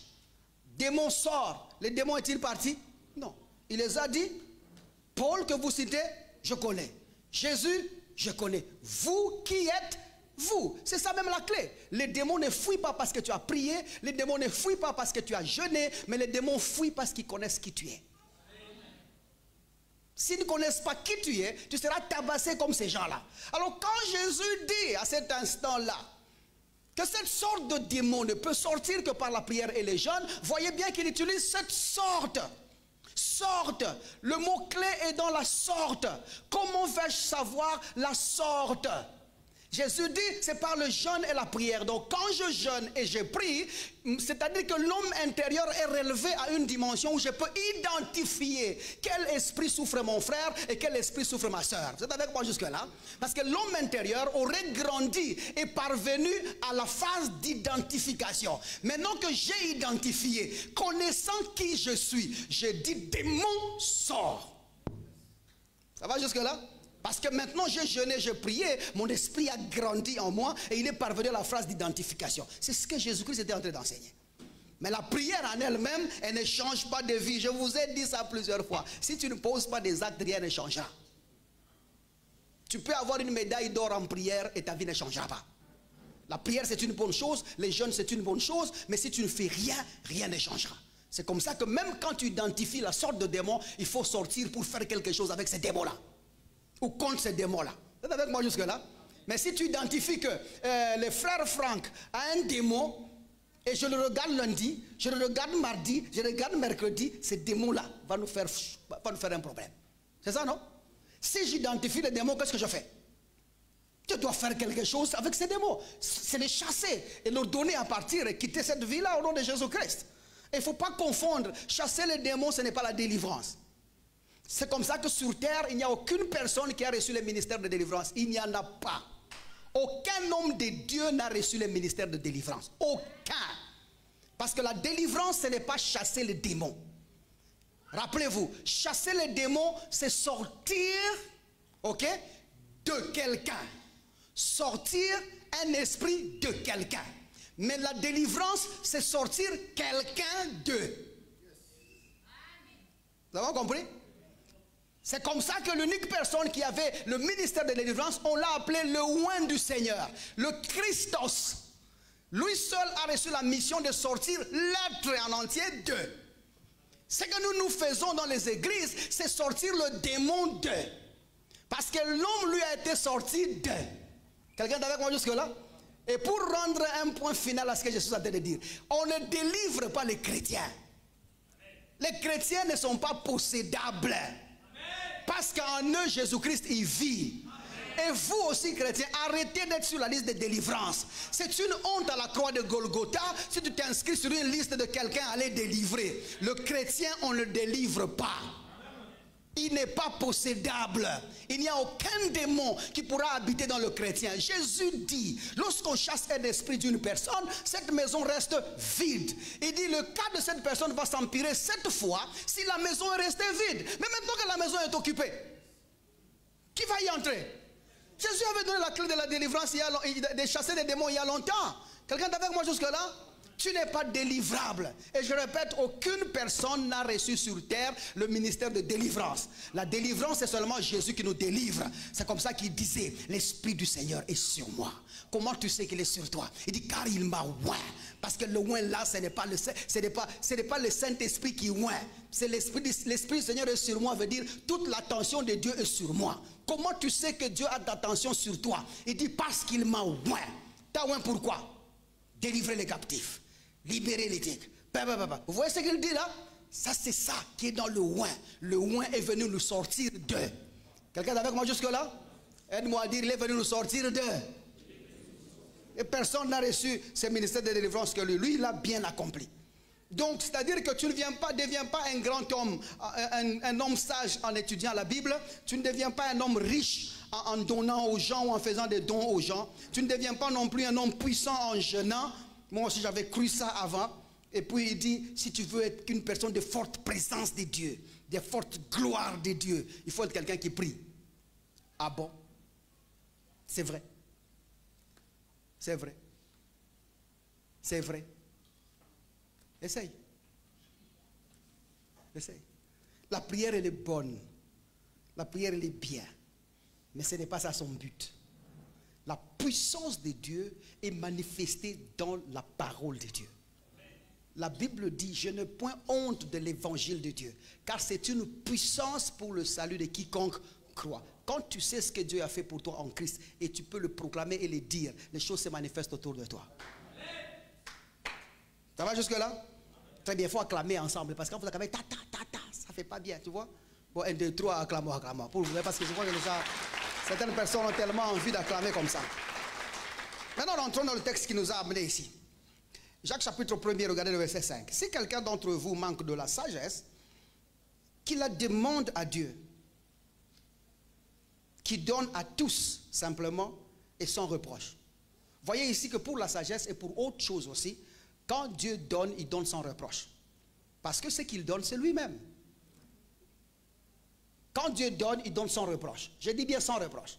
démon sort. Les démons est-il parti? Non. Il les a dit, Paul que vous citez, je connais. Jésus, je connais. Vous qui êtes vous. C'est ça même la clé. Les démons ne fuient pas parce que tu as prié. Les démons ne fuient pas parce que tu as jeûné. Mais les démons fuient parce qu'ils connaissent qui tu es. S'ils ne connaissent pas qui tu es, tu seras tabassé comme ces gens-là. Alors quand Jésus dit à cet instant-là que cette sorte de démon ne peut sortir que par la prière et les jeûnes, voyez bien qu'il utilise cette sorte. Sorte, le mot-clé est dans la sorte. Comment vais-je savoir la sorte? Jésus dit, c'est par le jeûne et la prière. Donc quand je jeûne et je prie, c'est-à-dire que l'homme intérieur est relevé à une dimension où je peux identifier quel esprit souffre mon frère et quel esprit souffre ma soeur. Vous êtes avec moi jusque-là? Parce que l'homme intérieur aurait grandi et parvenu à la phase d'identification. Maintenant que j'ai identifié, connaissant qui je suis, je dis démon sort. Ça va jusque-là? Parce que maintenant j'ai jeûné, j'ai prié, mon esprit a grandi en moi et il est parvenu à la phrase d'identification. C'est ce que Jésus-Christ était en train d'enseigner. Mais la prière en elle-même, elle ne change pas de vie. Je vous ai dit ça plusieurs fois. Si tu ne poses pas des actes, rien ne changera. Tu peux avoir une médaille d'or en prière et ta vie ne changera pas. La prière c'est une bonne chose, les jeûnes c'est une bonne chose, mais si tu ne fais rien, rien ne changera. C'est comme ça que même quand tu identifies la sorte de démon, il faut sortir pour faire quelque chose avec ces démons-là. Ou contre ces démons-là. Vous êtes avec moi jusque-là? Mais si tu identifies que le frère Franck a un démon, et je le regarde lundi, je le regarde mardi, je le regarde mercredi, ce démon-là va nous faire un problème. C'est ça, non? Si j'identifie le démon, qu'est-ce que je fais? Je dois faire quelque chose avec ces démons. C'est les chasser et leur donner à partir et quitter cette vie-là au nom de Jésus-Christ. Il ne faut pas confondre. Chasser les démons, ce n'est pas la délivrance. C'est comme ça que sur terre, il n'y a aucune personne qui a reçu le ministère de délivrance. Il n'y en a pas. Aucun homme de Dieu n'a reçu le ministère de délivrance. Aucun. Parce que la délivrance, ce n'est pas chasser les démons. Rappelez-vous, chasser les démons, c'est sortir, ok, de quelqu'un. Sortir un esprit de quelqu'un. Mais la délivrance, c'est sortir quelqu'un d'eux. Vous avez compris? C'est comme ça que l'unique personne qui avait le ministère de délivrance, on l'a appelé le oint du Seigneur, le Christos. Lui seul a reçu la mission de sortir l'être en entier d'eux. Ce que nous faisons dans les églises, c'est sortir le démon d'eux. Parce que l'homme lui a été sorti d'eux. Quelqu'un est avec moi jusque-là? Et pour rendre un point final à ce que je suis en train de dire, on ne délivre pas les chrétiens. Les chrétiens ne sont pas possédables. Parce qu'en eux, Jésus-Christ, il vit. Et vous aussi, chrétiens, arrêtez d'être sur la liste de délivrance. C'est une honte à la croix de Golgotha si tu t'inscris sur une liste de quelqu'un à les délivrer. Le chrétien, on ne le délivre pas. Il n'est pas possédable. Il n'y a aucun démon qui pourra habiter dans le chrétien. Jésus dit, lorsqu'on chasse un esprit d'une personne, cette maison reste vide. Il dit, le cas de cette personne va s'empirer 7 fois si la maison est restée vide. Mais maintenant que la maison est occupée, qui va y entrer? Jésus avait donné la clé de la délivrance, de chasser des démons il y a longtemps. Quelqu'un est avec moi jusque-là? Tu n'es pas délivrable. Et je répète, aucune personne n'a reçu sur terre le ministère de délivrance. La délivrance, c'est seulement Jésus qui nous délivre. C'est comme ça qu'il disait, l'Esprit du Seigneur est sur moi. Comment tu sais qu'il est sur toi? Il dit, car il m'a oint. Parce que le oint là, ce n'est pas le Saint-Esprit qui oint. C'est l'Esprit du Seigneur est sur moi, veut dire toute l'attention de Dieu est sur moi. Comment tu sais que Dieu a d'attention sur toi? Il dit, parce qu'il m'a oint. T'as oint pourquoi? Délivrer les captifs, libérer les tigres. Vous voyez ce qu'il dit là? Ça, c'est ça qui est dans le oint. Le oint est venu nous sortir de. Quelqu'un est avec moi jusque-là? Aide-moi à dire, il est venu nous sortir de. Et personne n'a reçu ce ministère de délivrance que lui. Lui, il l'a bien accompli. Donc, c'est-à-dire que tu ne deviens pas un grand homme, un homme sage en étudiant la Bible. Tu ne deviens pas un homme riche en donnant aux gens ou en faisant des dons aux gens. Tu ne deviens pas non plus un homme puissant en jeûnant. Moi aussi, j'avais cru ça avant. Et puis, il dit, si tu veux être une personne de forte présence de Dieu, de forte gloire de Dieu, il faut être quelqu'un qui prie. Ah bon? C'est vrai. C'est vrai. C'est vrai. Essaye. Essaye. La prière, elle est bonne. La prière, elle est bien. Mais ce n'est pas ça son but. La puissance de Dieu est manifestée dans la parole de Dieu. La Bible dit, je n'ai point honte de l'évangile de Dieu, car c'est une puissance pour le salut de quiconque croit. Quand tu sais ce que Dieu a fait pour toi en Christ et tu peux le proclamer et le dire, les choses se manifestent autour de toi. Ça va jusque-là? Très bien, il faut acclamer ensemble. Parce que quand vous acclamez, ta, ta, ta, ta, ça ne fait pas bien, tu vois? Bon, 1, 2, 3, acclamons, acclamons. Pour vous, parce que je crois que déjà, certaines personnes ont tellement envie d'acclamer comme ça. Maintenant, rentrons dans le texte qui nous a amenés ici. Jacques chapitre 1er, regardez le verset 5. Si quelqu'un d'entre vous manque de la sagesse, qu'il la demande à Dieu, qui donne à tous simplement et sans reproche. Voyez ici que pour la sagesse et pour autre chose aussi, quand Dieu donne, il donne sans reproche. Parce que ce qu'il donne, c'est lui-même. Quand Dieu donne, il donne sans reproche. Je dis bien sans reproche.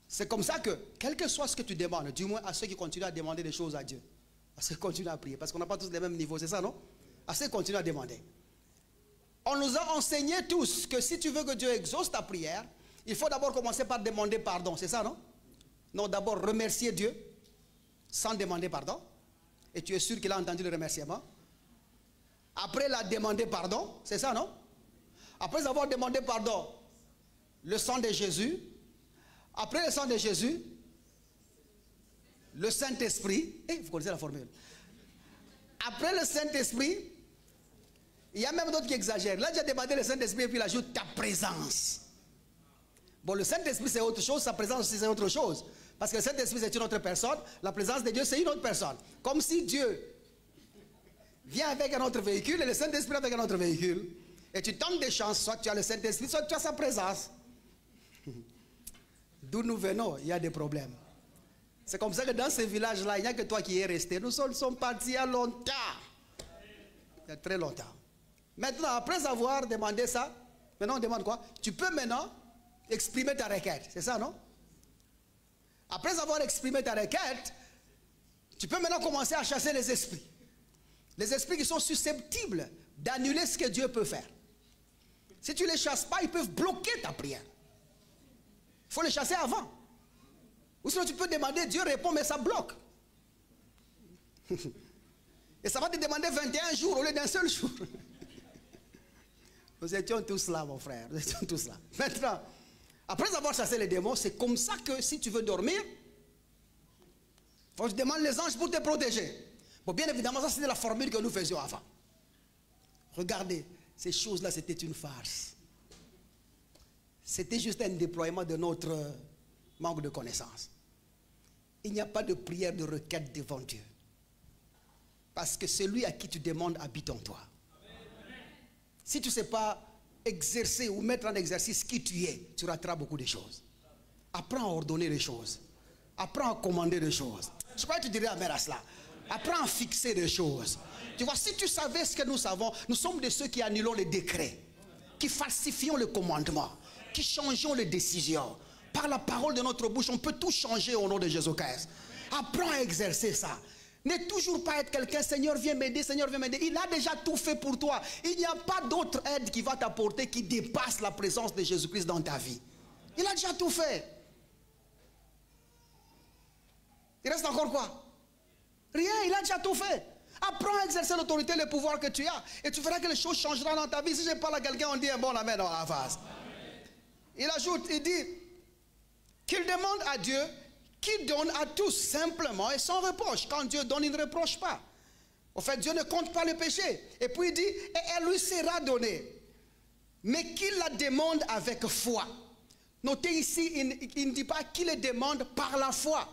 C'est comme ça que, quel que soit ce que tu demandes, du moins à ceux qui continuent à demander des choses à Dieu, à ceux qui continuent à prier, parce qu'on n'a pas tous les mêmes niveaux, c'est ça, non? À ceux qui continuent à demander. On nous a enseigné tous que si tu veux que Dieu exauce ta prière, il faut d'abord commencer par demander pardon, c'est ça, non? Non, d'abord remercier Dieu sans demander pardon. Et tu es sûr qu'il a entendu le remerciement. Après, il a demandé pardon, c'est ça, non? Après avoir demandé pardon, le sang de Jésus. Après le sang de Jésus, le Saint-Esprit. Vous connaissez la formule. Après le Saint-Esprit, il y a même d'autres qui exagèrent. Là, j'ai demandé le Saint-Esprit et puis il ajoute ta présence. Bon, le Saint-Esprit c'est autre chose, sa présence aussi c'est autre chose. Parce que le Saint-Esprit c'est une autre personne, la présence de Dieu c'est une autre personne. Comme si Dieu vient avec un autre véhicule et le Saint-Esprit avec un autre véhicule. Et tu tentes des chances, soit tu as le Saint-Esprit, soit tu as sa présence. D'où nous venons, il y a des problèmes. C'est comme ça que dans ce village-là, il n'y a que toi qui es resté. Nous sommes partis il y a longtemps. Il y a très longtemps. Maintenant, après avoir demandé ça, maintenant on demande quoi? Tu peux maintenant exprimer ta requête, c'est ça, non? Après avoir exprimé ta requête, tu peux maintenant commencer à chasser les esprits. Les esprits qui sont susceptibles d'annuler ce que Dieu peut faire. Si tu ne les chasses pas, ils peuvent bloquer ta prière. Il faut les chasser avant. Ou sinon tu peux demander, Dieu répond, mais ça bloque. Et ça va te demander 21 jours au lieu d'un seul jour. Nous étions tous là, mon frère. Nous étions tous là. Maintenant, après avoir chassé les démons, c'est comme ça que si tu veux dormir, il faut que tu demandes les anges pour te protéger. Bon, bien évidemment, ça c'était la formule que nous faisions avant. Regardez, ces choses-là, c'était une farce. C'était juste un déploiement de notre manque de connaissance. Il n'y a pas de prière, de requête devant Dieu. Parce que celui à qui tu demandes habite en toi. Si tu ne sais pas exercer ou mettre en exercice qui tu es, tu rateras beaucoup de choses. Apprends à ordonner les choses. Apprends à commander des choses. Je crois que tu dirais amen à cela. Apprends à fixer des choses. Tu vois, si tu savais ce que nous savons, nous sommes de ceux qui annulons les décrets, qui falsifions le commandement, qui changeons les décisions. Par la parole de notre bouche, on peut tout changer au nom de Jésus-Christ. Apprends à exercer ça. Ne toujours pas être quelqu'un, Seigneur viens m'aider, Seigneur viens m'aider. Il a déjà tout fait pour toi. Il n'y a pas d'autre aide qui va t'apporter qui dépasse la présence de Jésus-Christ dans ta vie. Il a déjà tout fait. Il reste encore quoi? Rien, il a déjà tout fait. Apprends à exercer l'autorité et le pouvoir que tu as. Et tu verras que les choses changeront dans ta vie. Si je parle à quelqu'un, on dit un bon amen dans la face. Il ajoute, il dit qu'il demande à Dieu qui donne à tous simplement et sans reproche. Quand Dieu donne, il ne reproche pas. En fait, Dieu ne compte pas le péché. Et puis il dit, et elle lui sera donnée. Mais qu'il la demande avec foi. Notez ici, il ne dit pas qu'il le demande par la foi.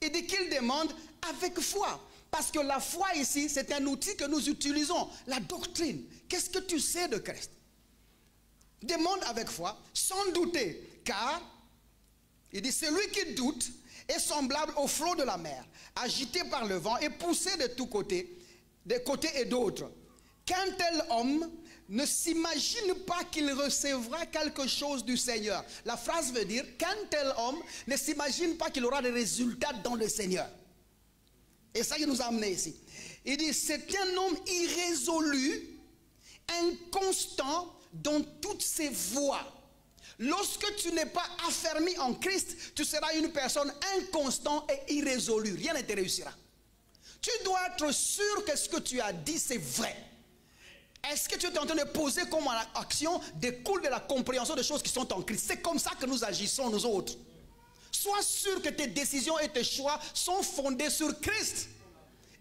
Il dit qu'il demande avec foi. Parce que la foi ici, c'est un outil que nous utilisons. La doctrine. Qu'est-ce que tu sais de Christ? Demande avec foi, sans douter. Car, il dit, celui qui doute est semblable au flot de la mer, agité par le vent et poussé de tous côtés, de côtés et d'autres. Qu'un tel homme ne s'imagine pas qu'il recevra quelque chose du Seigneur. La phrase veut dire qu'un tel homme ne s'imagine pas qu'il aura des résultats dans le Seigneur. Et ça, il nous a amené ici. Il dit, c'est un homme irrésolu, inconstant dans toutes ses voies. Lorsque tu n'es pas affermi en Christ, tu seras une personne inconstante et irrésolue. Rien ne te réussira. Tu dois être sûr que ce que tu as dit, c'est vrai. Est-ce que tu es en train de poser comme action découle de la compréhension des choses qui sont en Christ? C'est comme ça que nous agissons, nous autres. Sois sûr que tes décisions et tes choix sont fondés sur Christ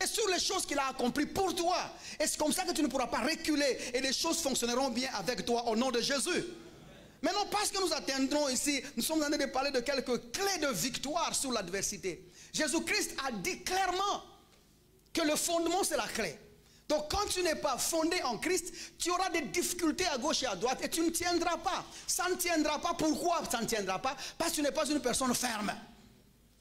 et sur les choses qu'il a accomplies pour toi. Et c'est comme ça que tu ne pourras pas reculer et les choses fonctionneront bien avec toi au nom de Jésus. Maintenant, parce que nous atteindrons ici, nous sommes en train de parler de quelques clés de victoire sur l'adversité. Jésus-Christ a dit clairement que le fondement, c'est la clé. Donc, quand tu n'es pas fondé en Christ, tu auras des difficultés à gauche et à droite et tu ne tiendras pas. Ça ne tiendra pas. Pourquoi ça ne tiendra pas? Parce que tu n'es pas une personne ferme.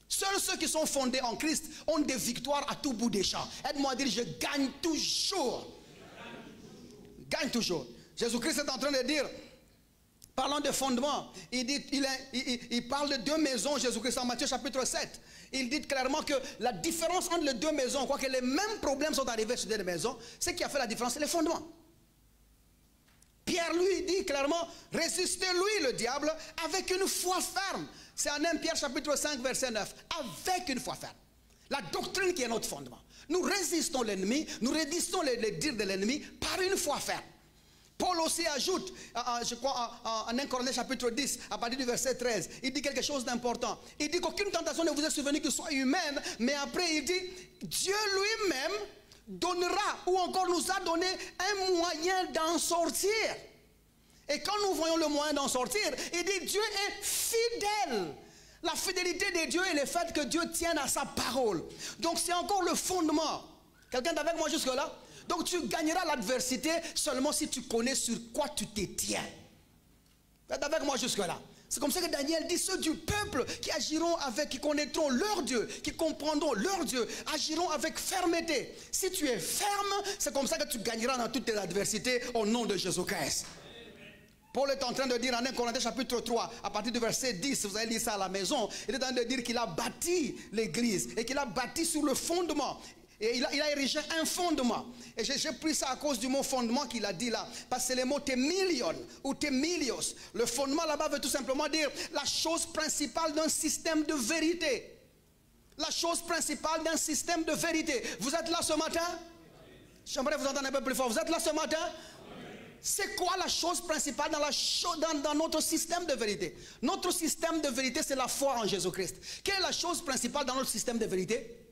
Seuls ceux qui sont fondés en Christ ont des victoires à tout bout des champs. Aide-moi à dire, je gagne toujours. Gagne toujours. Jésus-Christ est en train de dire, parlant de fondement, il parle de deux maisons, Jésus-Christ, en Matthieu chapitre 7. Il dit clairement que la différence entre les deux maisons, quoique les mêmes problèmes sont arrivés sur les deux maisons, ce qui a fait la différence, c'est les fondements. Pierre lui dit clairement, résistez-lui le diable avec une foi ferme. C'est en 1 Pierre chapitre 5 verset 9. Avec une foi ferme. La doctrine qui est notre fondement. Nous résistons l'ennemi, nous résistons les dires de l'ennemi par une foi ferme. Paul aussi ajoute, je crois en 1 Corinthiens chapitre 10, à partir du verset 13, il dit quelque chose d'important. Il dit qu'aucune tentation ne vous est survenue qui soit humaine, mais après il dit, Dieu lui-même donnera, ou encore nous a donné un moyen d'en sortir. Et quand nous voyons le moyen d'en sortir, il dit, Dieu est fidèle. La fidélité de Dieu est le fait que Dieu tienne à sa parole. Donc c'est encore le fondement. Quelqu'un est avec moi jusque-là? Donc tu gagneras l'adversité seulement si tu connais sur quoi tu te tiens. Vous êtes avec moi jusque-là? C'est comme ça que Daniel dit, ceux du peuple qui agiront avec, qui connaîtront leur Dieu, qui comprendront leur Dieu, agiront avec fermeté. Si tu es ferme, c'est comme ça que tu gagneras dans toutes tes adversités au nom de Jésus-Christ. Paul est en train de dire en 1 Corinthiens chapitre 3, à partir du verset 10, vous allez lire ça à la maison, il est en train de dire qu'il a bâti l'église et qu'il a bâti sur le fondement. Et il a érigé un fondement. Et j'ai pris ça à cause du mot fondement qu'il a dit là. Parce que c'est le mot temilion ou temilios. Le fondement là-bas veut tout simplement dire la chose principale d'un système de vérité. La chose principale d'un système de vérité. Vous êtes là ce matin? J'aimerais vous entendre un peu plus fort. Vous êtes là ce matin? C'est quoi la chose principale dans notre système de vérité? Notre système de vérité, c'est la foi en Jésus-Christ. Quelle est la chose principale dans notre système de vérité?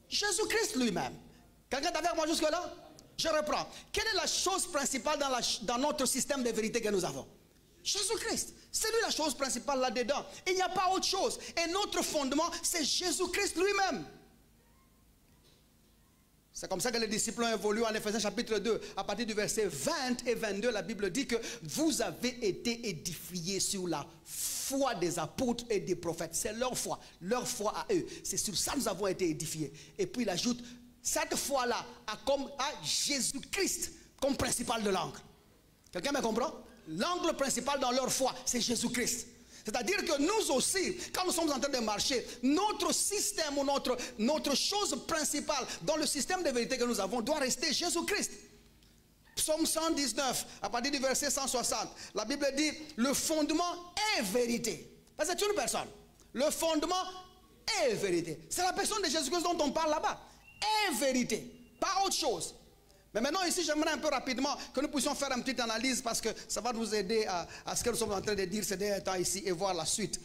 Jésus-Christ lui-même. Quelqu'un est avec moi jusque-là? Je reprends. Quelle est la chose principale dans notre système de vérité que nous avons? Jésus-Christ. C'est lui la chose principale là-dedans. Il n'y a pas autre chose. Et notre fondement, c'est Jésus-Christ lui-même. C'est comme ça que les disciples ont évolué en Éphésiens chapitre 2. À partir du verset 20 et 22, la Bible dit que vous avez été édifiés sur la foi des apôtres et des prophètes. C'est leur foi à eux. C'est sur ça que nous avons été édifiés. Et puis il ajoute, cette foi-là a Jésus-Christ comme principal de l'angle. Quelqu'un me comprend? L'angle principal dans leur foi, c'est Jésus-Christ. C'est-à-dire que nous aussi, quand nous sommes en train de marcher, notre système ou notre chose principale dans le système de vérité que nous avons doit rester Jésus-Christ. Psaume 119, à partir du verset 160, la Bible dit, le fondement est vérité. Parce que c'est une personne. Le fondement est vérité. C'est la personne de Jésus-Christ dont on parle là-bas. Est vérité, pas autre chose. Mais maintenant ici, j'aimerais un peu rapidement que nous puissions faire une petite analyse parce que ça va nous aider à ce que nous sommes en train de dire ces derniers temps ici et voir la suite.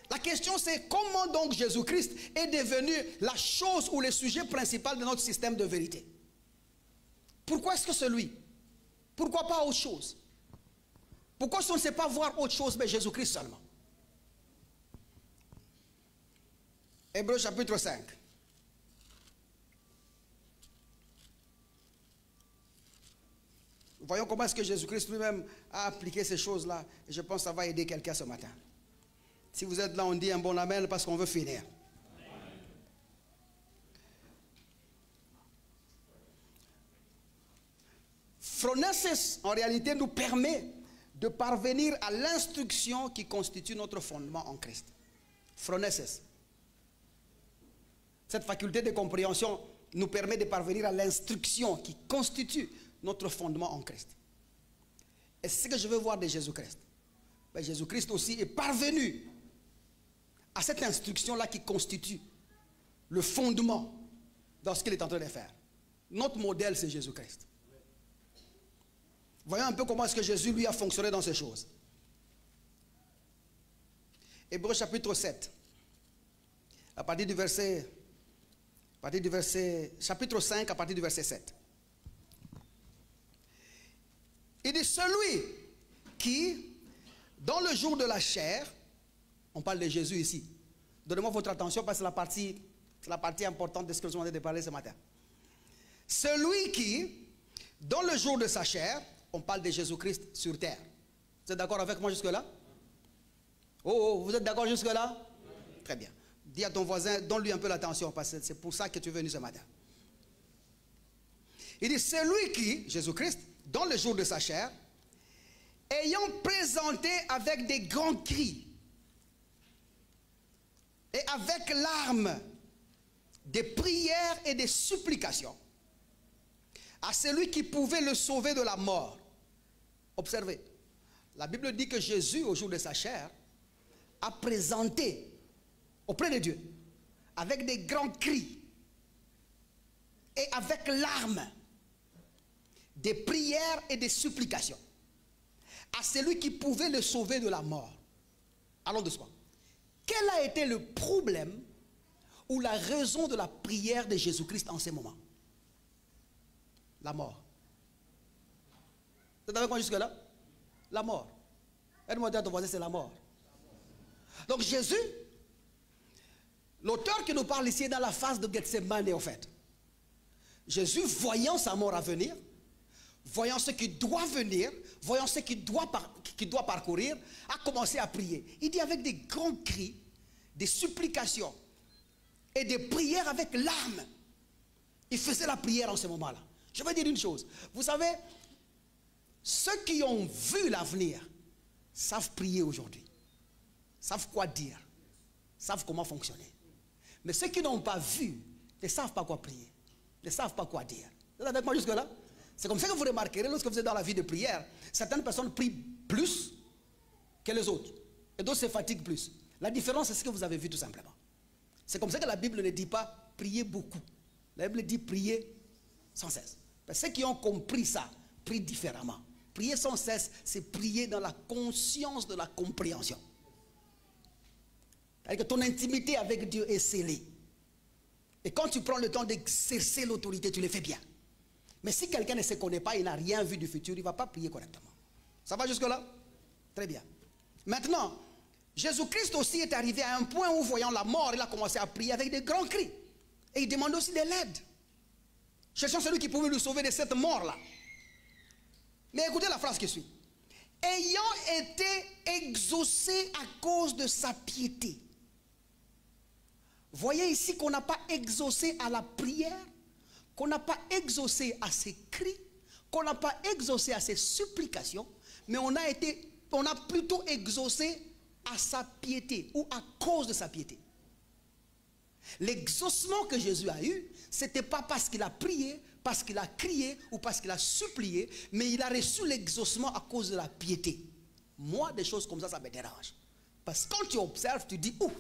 La question c'est comment donc Jésus-Christ est devenu la chose ou le sujet principal de notre système de vérité. Pourquoi est-ce que c'est lui? Pourquoi pas autre chose? Pourquoi si on ne sait pas voir autre chose mais Jésus-Christ seulement? Hébreux chapitre 5. Voyons comment est-ce que Jésus-Christ lui-même a appliqué ces choses-là. Et je pense que ça va aider quelqu'un ce matin. Si vous êtes là, on dit un bon amen parce qu'on veut finir. Phronesis, en réalité, nous permet de parvenir à l'instruction qui constitue notre fondement en Christ. Phronesis. Cette faculté de compréhension nous permet de parvenir à l'instruction qui constitue notre fondement en Christ. Et c'est ce que je veux voir de Jésus-Christ. Ben, Jésus-Christ aussi est parvenu à cette instruction-là qui constitue le fondement dans ce qu'il est en train de faire. Notre modèle, c'est Jésus-Christ. Voyons un peu comment est-ce que Jésus, lui, a fonctionné dans ces choses. Hébreux chapitre 7, à partir du verset, chapitre 5, à partir du verset 7. Il dit, celui qui, dans le jour de la chair, on parle de Jésus ici. Donnez-moi votre attention parce que c'est la partie importante de ce que je vous demandais de parler ce matin. Celui qui, dans le jour de sa chair, on parle de Jésus-Christ sur terre. Vous êtes d'accord avec moi jusque-là? Oh, vous êtes d'accord jusque-là? Oui. Très bien. Dis à ton voisin, donne-lui un peu l'attention parce que c'est pour ça que tu es venu ce matin. Il dit, celui qui, Jésus-Christ, dans le jour de sa chair, ayant présenté avec des grands cris et avec larmes, des prières et des supplications à celui qui pouvait le sauver de la mort. Observez, la Bible dit que Jésus, au jour de sa chair, a présenté auprès de Dieu, avec des grands cris et avec larmes, des prières et des supplications à celui qui pouvait le sauver de la mort. Allons doucement. Quel a été le problème ou la raison de la prière de Jésus-Christ en ces moments? La mort. Vous êtes avec moi jusque-là? La mort. Aide-moi à dire à ton voisin, c'est la mort. Donc Jésus, l'auteur qui nous parle ici est dans la phase de Gethsemane en fait. Jésus, voyant sa mort à venir, voyant ce qui doit venir, voyant ce qu'il doit parcourir, a commencé à prier. Il dit avec des grands cris, des supplications et des prières avec larmes. Il faisait la prière en ce moment-là. Je vais dire une chose. Vous savez, ceux qui ont vu l'avenir savent prier aujourd'hui. Savent quoi dire. Savent comment fonctionner. Mais ceux qui n'ont pas vu ne savent pas quoi prier. Ne savent pas quoi dire. Vous êtes avec moi jusque-là? C'est comme ça que vous remarquerez, lorsque vous êtes dans la vie de prière, certaines personnes prient plus que les autres. Et d'autres se fatiguent plus. La différence, c'est ce que vous avez vu tout simplement. C'est comme ça que la Bible ne dit pas prier beaucoup. La Bible dit prier sans cesse. Parce que ceux qui ont compris ça, prient différemment. Prier sans cesse, c'est prier dans la conscience de la compréhension. C'est-à-dire que ton intimité avec Dieu est scellée. Et quand tu prends le temps d'exercer l'autorité, tu le fais bien. Mais si quelqu'un ne se connaît pas, il n'a rien vu du futur, il ne va pas prier correctement. Ça va jusque-là? Très bien. Maintenant, Jésus-Christ aussi est arrivé à un point où, voyant la mort, il a commencé à prier avec des grands cris. Et il demande aussi de l'aide. Cherchant celui qui pouvait nous sauver de cette mort-là. Mais écoutez la phrase qui suit. Ayant été exaucé à cause de sa piété. Voyez ici qu'on n'a pas exaucé à la prière, qu'on n'a pas exaucé à ses cris, qu'on n'a pas exaucé à ses supplications, mais on a été on a plutôt exaucé à sa piété ou à cause de sa piété. L'exaucement que Jésus a eu, ce n'était pas parce qu'il a prié, parce qu'il a crié ou parce qu'il a supplié, mais il a reçu l'exaucement à cause de la piété. Moi, des choses comme ça me dérange. Parce que quand tu observes, tu dis, ouf,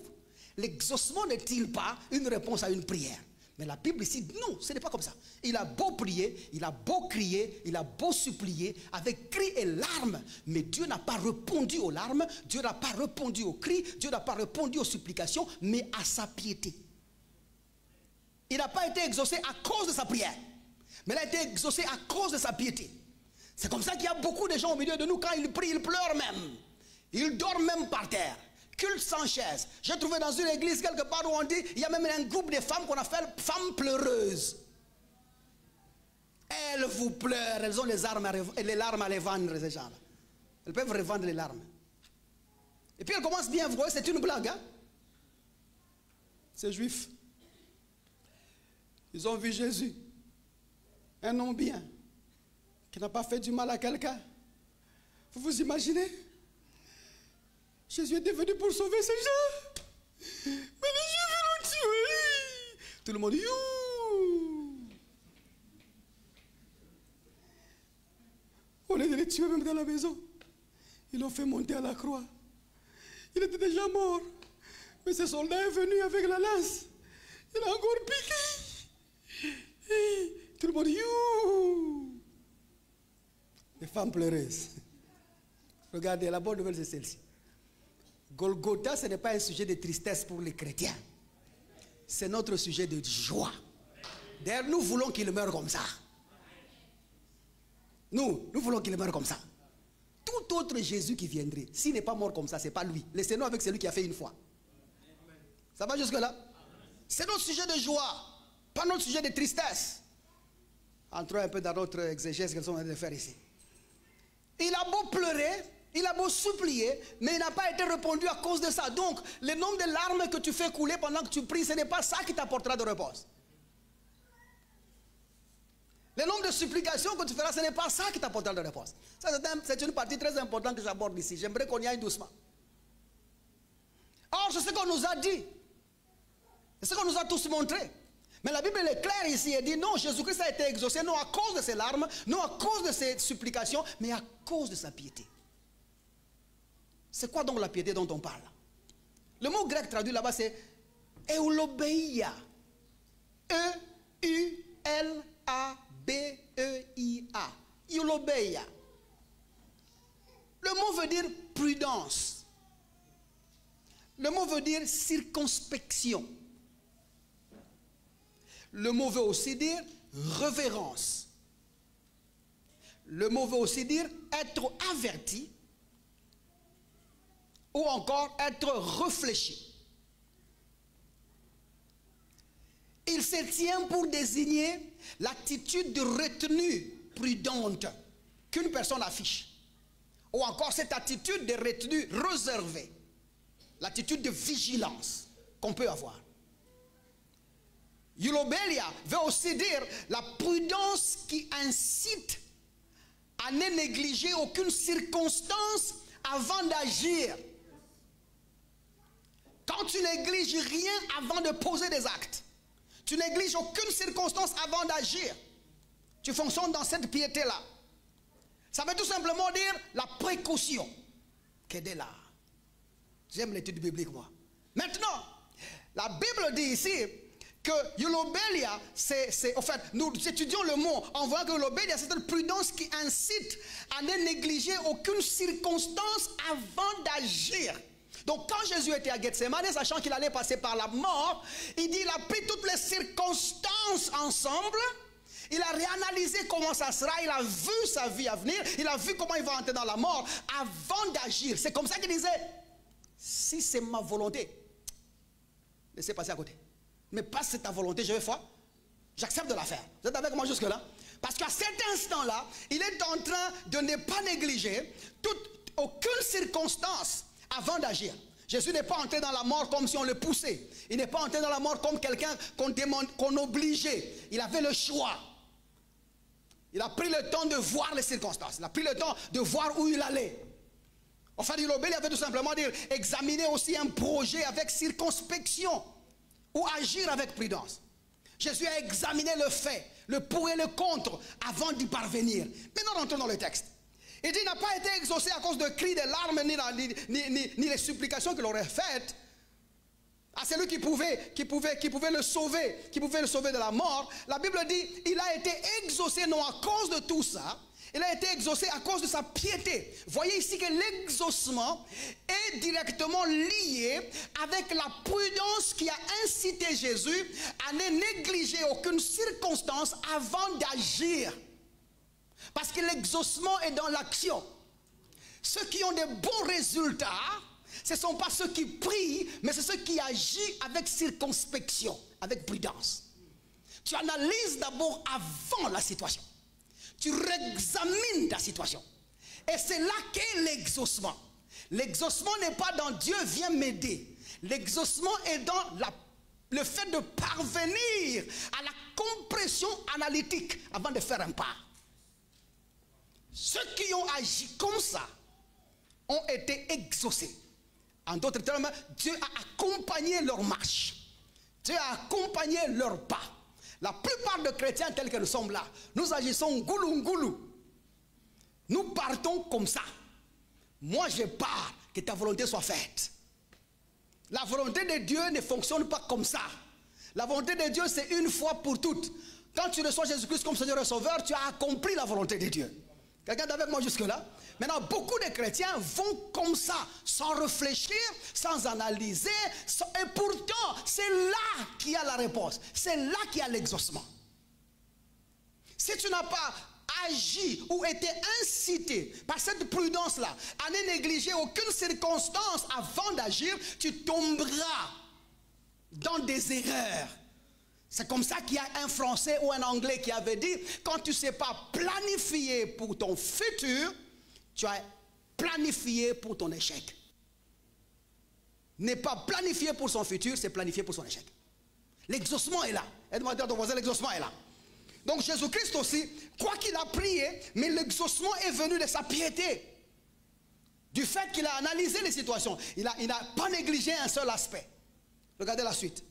l'exaucement n'est-il pas une réponse à une prière? Mais la Bible ici, non, ce n'est pas comme ça. Il a beau prier, il a beau crier, il a beau supplier avec cris et larmes, mais Dieu n'a pas répondu aux larmes, Dieu n'a pas répondu aux cris, Dieu n'a pas répondu aux supplications, mais à sa piété. Il n'a pas été exaucé à cause de sa prière, mais il a été exaucé à cause de sa piété. C'est comme ça qu'il y a beaucoup de gens au milieu de nous, quand ils prient, ils pleurent même. Ils dorment même par terre. Culte sans chaise. J'ai trouvé dans une église quelque part où on dit, il y a même un groupe de femmes qu'on appelle femmes pleureuses. Elles vous pleurent, elles ont les larmes à les vendre, ces gens-là. Elles peuvent revendre les larmes. Et puis elles commencent bien, vous voyez, c'est une blague. Hein? Ces juifs, ils ont vu Jésus, un homme bien, qui n'a pas fait du mal à quelqu'un. Vous vous imaginez? Jésus était venu pour sauver ces gens. Mais les Juifs l'ont tué. Tout le monde dit, youh. Au lieu de les tuer même dans la maison, ils l'ont fait monter à la croix. Il était déjà mort. Mais ce soldat est venu avec la lance. Il a encore piqué. Tout le monde dit, youh. Les femmes pleureuses. Regardez, la bonne nouvelle c'est celle-ci. Golgotha, ce n'est pas un sujet de tristesse pour les chrétiens. C'est notre sujet de joie. D'ailleurs, nous voulons qu'il meure comme ça. Nous voulons qu'il meure comme ça. Tout autre Jésus qui viendrait, s'il n'est pas mort comme ça, ce n'est pas lui. Laissez-nous avec celui qui a fait une fois. Ça va jusque-là? C'est notre sujet de joie, pas notre sujet de tristesse. Entrons un peu dans notre exégèse qu'elles sont en train de faire ici. Il a beau pleurer, il a beau supplier, mais il n'a pas été répondu à cause de ça. Donc, le nombre de larmes que tu fais couler pendant que tu pries, ce n'est pas ça qui t'apportera de réponse. Le nombre de supplications que tu feras, ce n'est pas ça qui t'apportera de réponse. Ça, c'est une partie très importante que j'aborde ici. J'aimerais qu'on y aille doucement. Or, c'est ce qu'on nous a dit. C'est ce qu'on nous a tous montré. Mais la Bible est claire ici. Elle dit non, Jésus-Christ a été exaucé, non à cause de ses larmes, non à cause de ses supplications, mais à cause de sa piété. C'est quoi donc la piété dont on parle? Le mot grec traduit là-bas c'est eulobeia. E-U-L-A-B-E-I-A. Eulobeia. Le mot veut dire prudence. Le mot veut dire circonspection. Le mot veut aussi dire révérence. Le mot veut aussi dire être averti ou encore être réfléchi. Il se tient pour désigner l'attitude de retenue prudente qu'une personne affiche. Ou encore cette attitude de retenue réservée. L'attitude de vigilance qu'on peut avoir. Eulobelia veut aussi dire la prudence qui incite à ne négliger aucune circonstance avant d'agir. Quand tu négliges rien avant de poser des actes, tu négliges aucune circonstance avant d'agir, tu fonctionnes dans cette piété-là. Ça veut tout simplement dire la précaution. Qu'est-ce là? J'aime l'étude biblique, moi. Maintenant, la Bible dit ici que eulobelia, en fait, nous étudions le mot, on voit que eulobelia, c'est une prudence qui incite à ne négliger aucune circonstance avant d'agir. Donc quand Jésus était à Gethsemane, sachant qu'il allait passer par la mort, il dit, il a pris toutes les circonstances ensemble, il a réanalysé comment ça sera, il a vu sa vie à venir, il a vu comment il va entrer dans la mort avant d'agir. C'est comme ça qu'il disait, si c'est ma volonté, laissez passer à côté. Mais pas c'est ta volonté, je vais faire, j'accepte de la faire. Vous êtes avec moi jusque-là? Parce qu'à cet instant-là, il est en train de ne pas négliger aucune circonstance avant d'agir. Jésus n'est pas entré dans la mort comme si on le poussait. Il n'est pas entré dans la mort comme quelqu'un qu'on obligeait. Il avait le choix. Il a pris le temps de voir les circonstances. Il a pris le temps de voir où il allait. Au fait du lobby, il y avait tout simplement dire examiner aussi un projet avec circonspection ou agir avec prudence. Jésus a examiné le fait, le pour et le contre avant d'y parvenir. Maintenant, rentrons dans le texte. Il dit, il n'a pas été exaucé à cause de cris, de larmes, ni les supplications qu'il aurait faites à celui qui pouvait le sauver, de la mort. La Bible dit, il a été exaucé non à cause de tout ça, il a été exaucé à cause de sa piété. Voyez ici que l'exaucement est directement lié avec la prudence qui a incité Jésus à ne négliger aucune circonstance avant d'agir. Parce que l'exaucement est dans l'action. Ceux qui ont des bons résultats, ce ne sont pas ceux qui prient, mais c'est ceux qui agissent avec circonspection, avec prudence. Tu analyses d'abord avant la situation. Tu réexamines ta situation. Et c'est là qu'est l'exaucement. L'exaucement n'est pas dans Dieu viens m'aider. L'exaucement est dans le fait de parvenir à la compréhension analytique avant de faire un pas. Ceux qui ont agi comme ça ont été exaucés. En d'autres termes, Dieu a accompagné leur marche. Dieu a accompagné leur pas. La plupart des chrétiens tels que nous sommes là, nous agissons goulou goulou. Nous partons comme ça. Moi je pars, que ta volonté soit faite. La volonté de Dieu ne fonctionne pas comme ça. La volonté de Dieu c'est une fois pour toutes. Quand tu reçois Jésus-Christ comme Seigneur et Sauveur, tu as accompli la volonté de Dieu. Quelqu'un est avec moi jusque-là? Maintenant, beaucoup de chrétiens vont comme ça, sans réfléchir, sans analyser. Et pourtant, c'est là qu'il y a la réponse. C'est là qu'il y a l'exaucement. Si tu n'as pas agi ou été incité par cette prudence-là à ne négliger aucune circonstance avant d'agir, tu tomberas dans des erreurs. C'est comme ça qu'il y a un Français ou un Anglais qui avait dit, quand tu ne sais pas planifier pour ton futur, tu as planifié pour ton échec. Ne pas planifier pour son futur, c'est planifier pour son échec. L'exaucement est là. Aide-moi à dire à ton voisin, l'exaucement est là. Donc Jésus-Christ aussi, quoi qu'il a prié, mais l'exaucement est venu de sa piété. Du fait qu'il a analysé les situations. Il n'a pas négligé un seul aspect. Regardez la suite.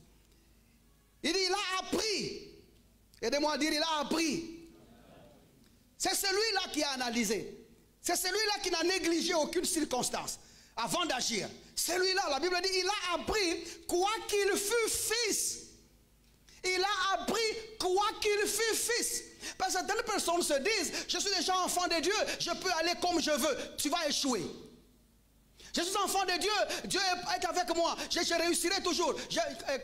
Il dit, il a appris. Aidez-moi à dire, il a appris. C'est celui-là qui a analysé. C'est celui-là qui n'a négligé aucune circonstance avant d'agir. Celui-là, la Bible dit, il a appris quoi qu'il fût fils. Il a appris quoi qu'il fût fils. Parce que certaines personnes se disent, je suis déjà enfant de Dieu, je peux aller comme je veux. Tu vas échouer. Je suis enfant de Dieu, Dieu est avec moi, je réussirai toujours.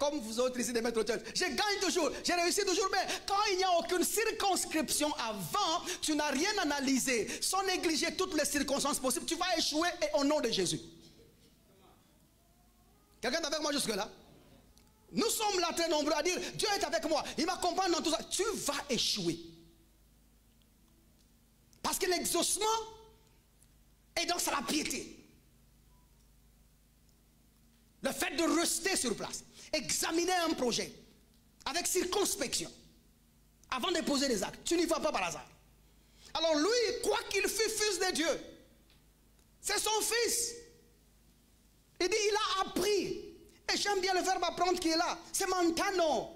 Comme vous autres ici, des maîtres church, je gagne toujours, je réussis toujours. Mais quand il n'y a aucune circonscription avant, tu n'as rien analysé, sans négliger toutes les circonstances possibles, tu vas échouer et au nom de Jésus. Quelqu'un est avec moi jusque-là? Nous sommes là très nombreux à dire, Dieu est avec moi, il m'accompagne dans tout ça. Tu vas échouer. Parce que l'exaucement est dans la piété. Le fait de rester sur place, examiner un projet avec circonspection, avant de poser des actes, tu n'y vas pas par hasard. Alors lui, quoi qu'il fût fils de Dieu, c'est son fils. Il dit, il a appris. Et j'aime bien le verbe apprendre qui est là. C'est mantano,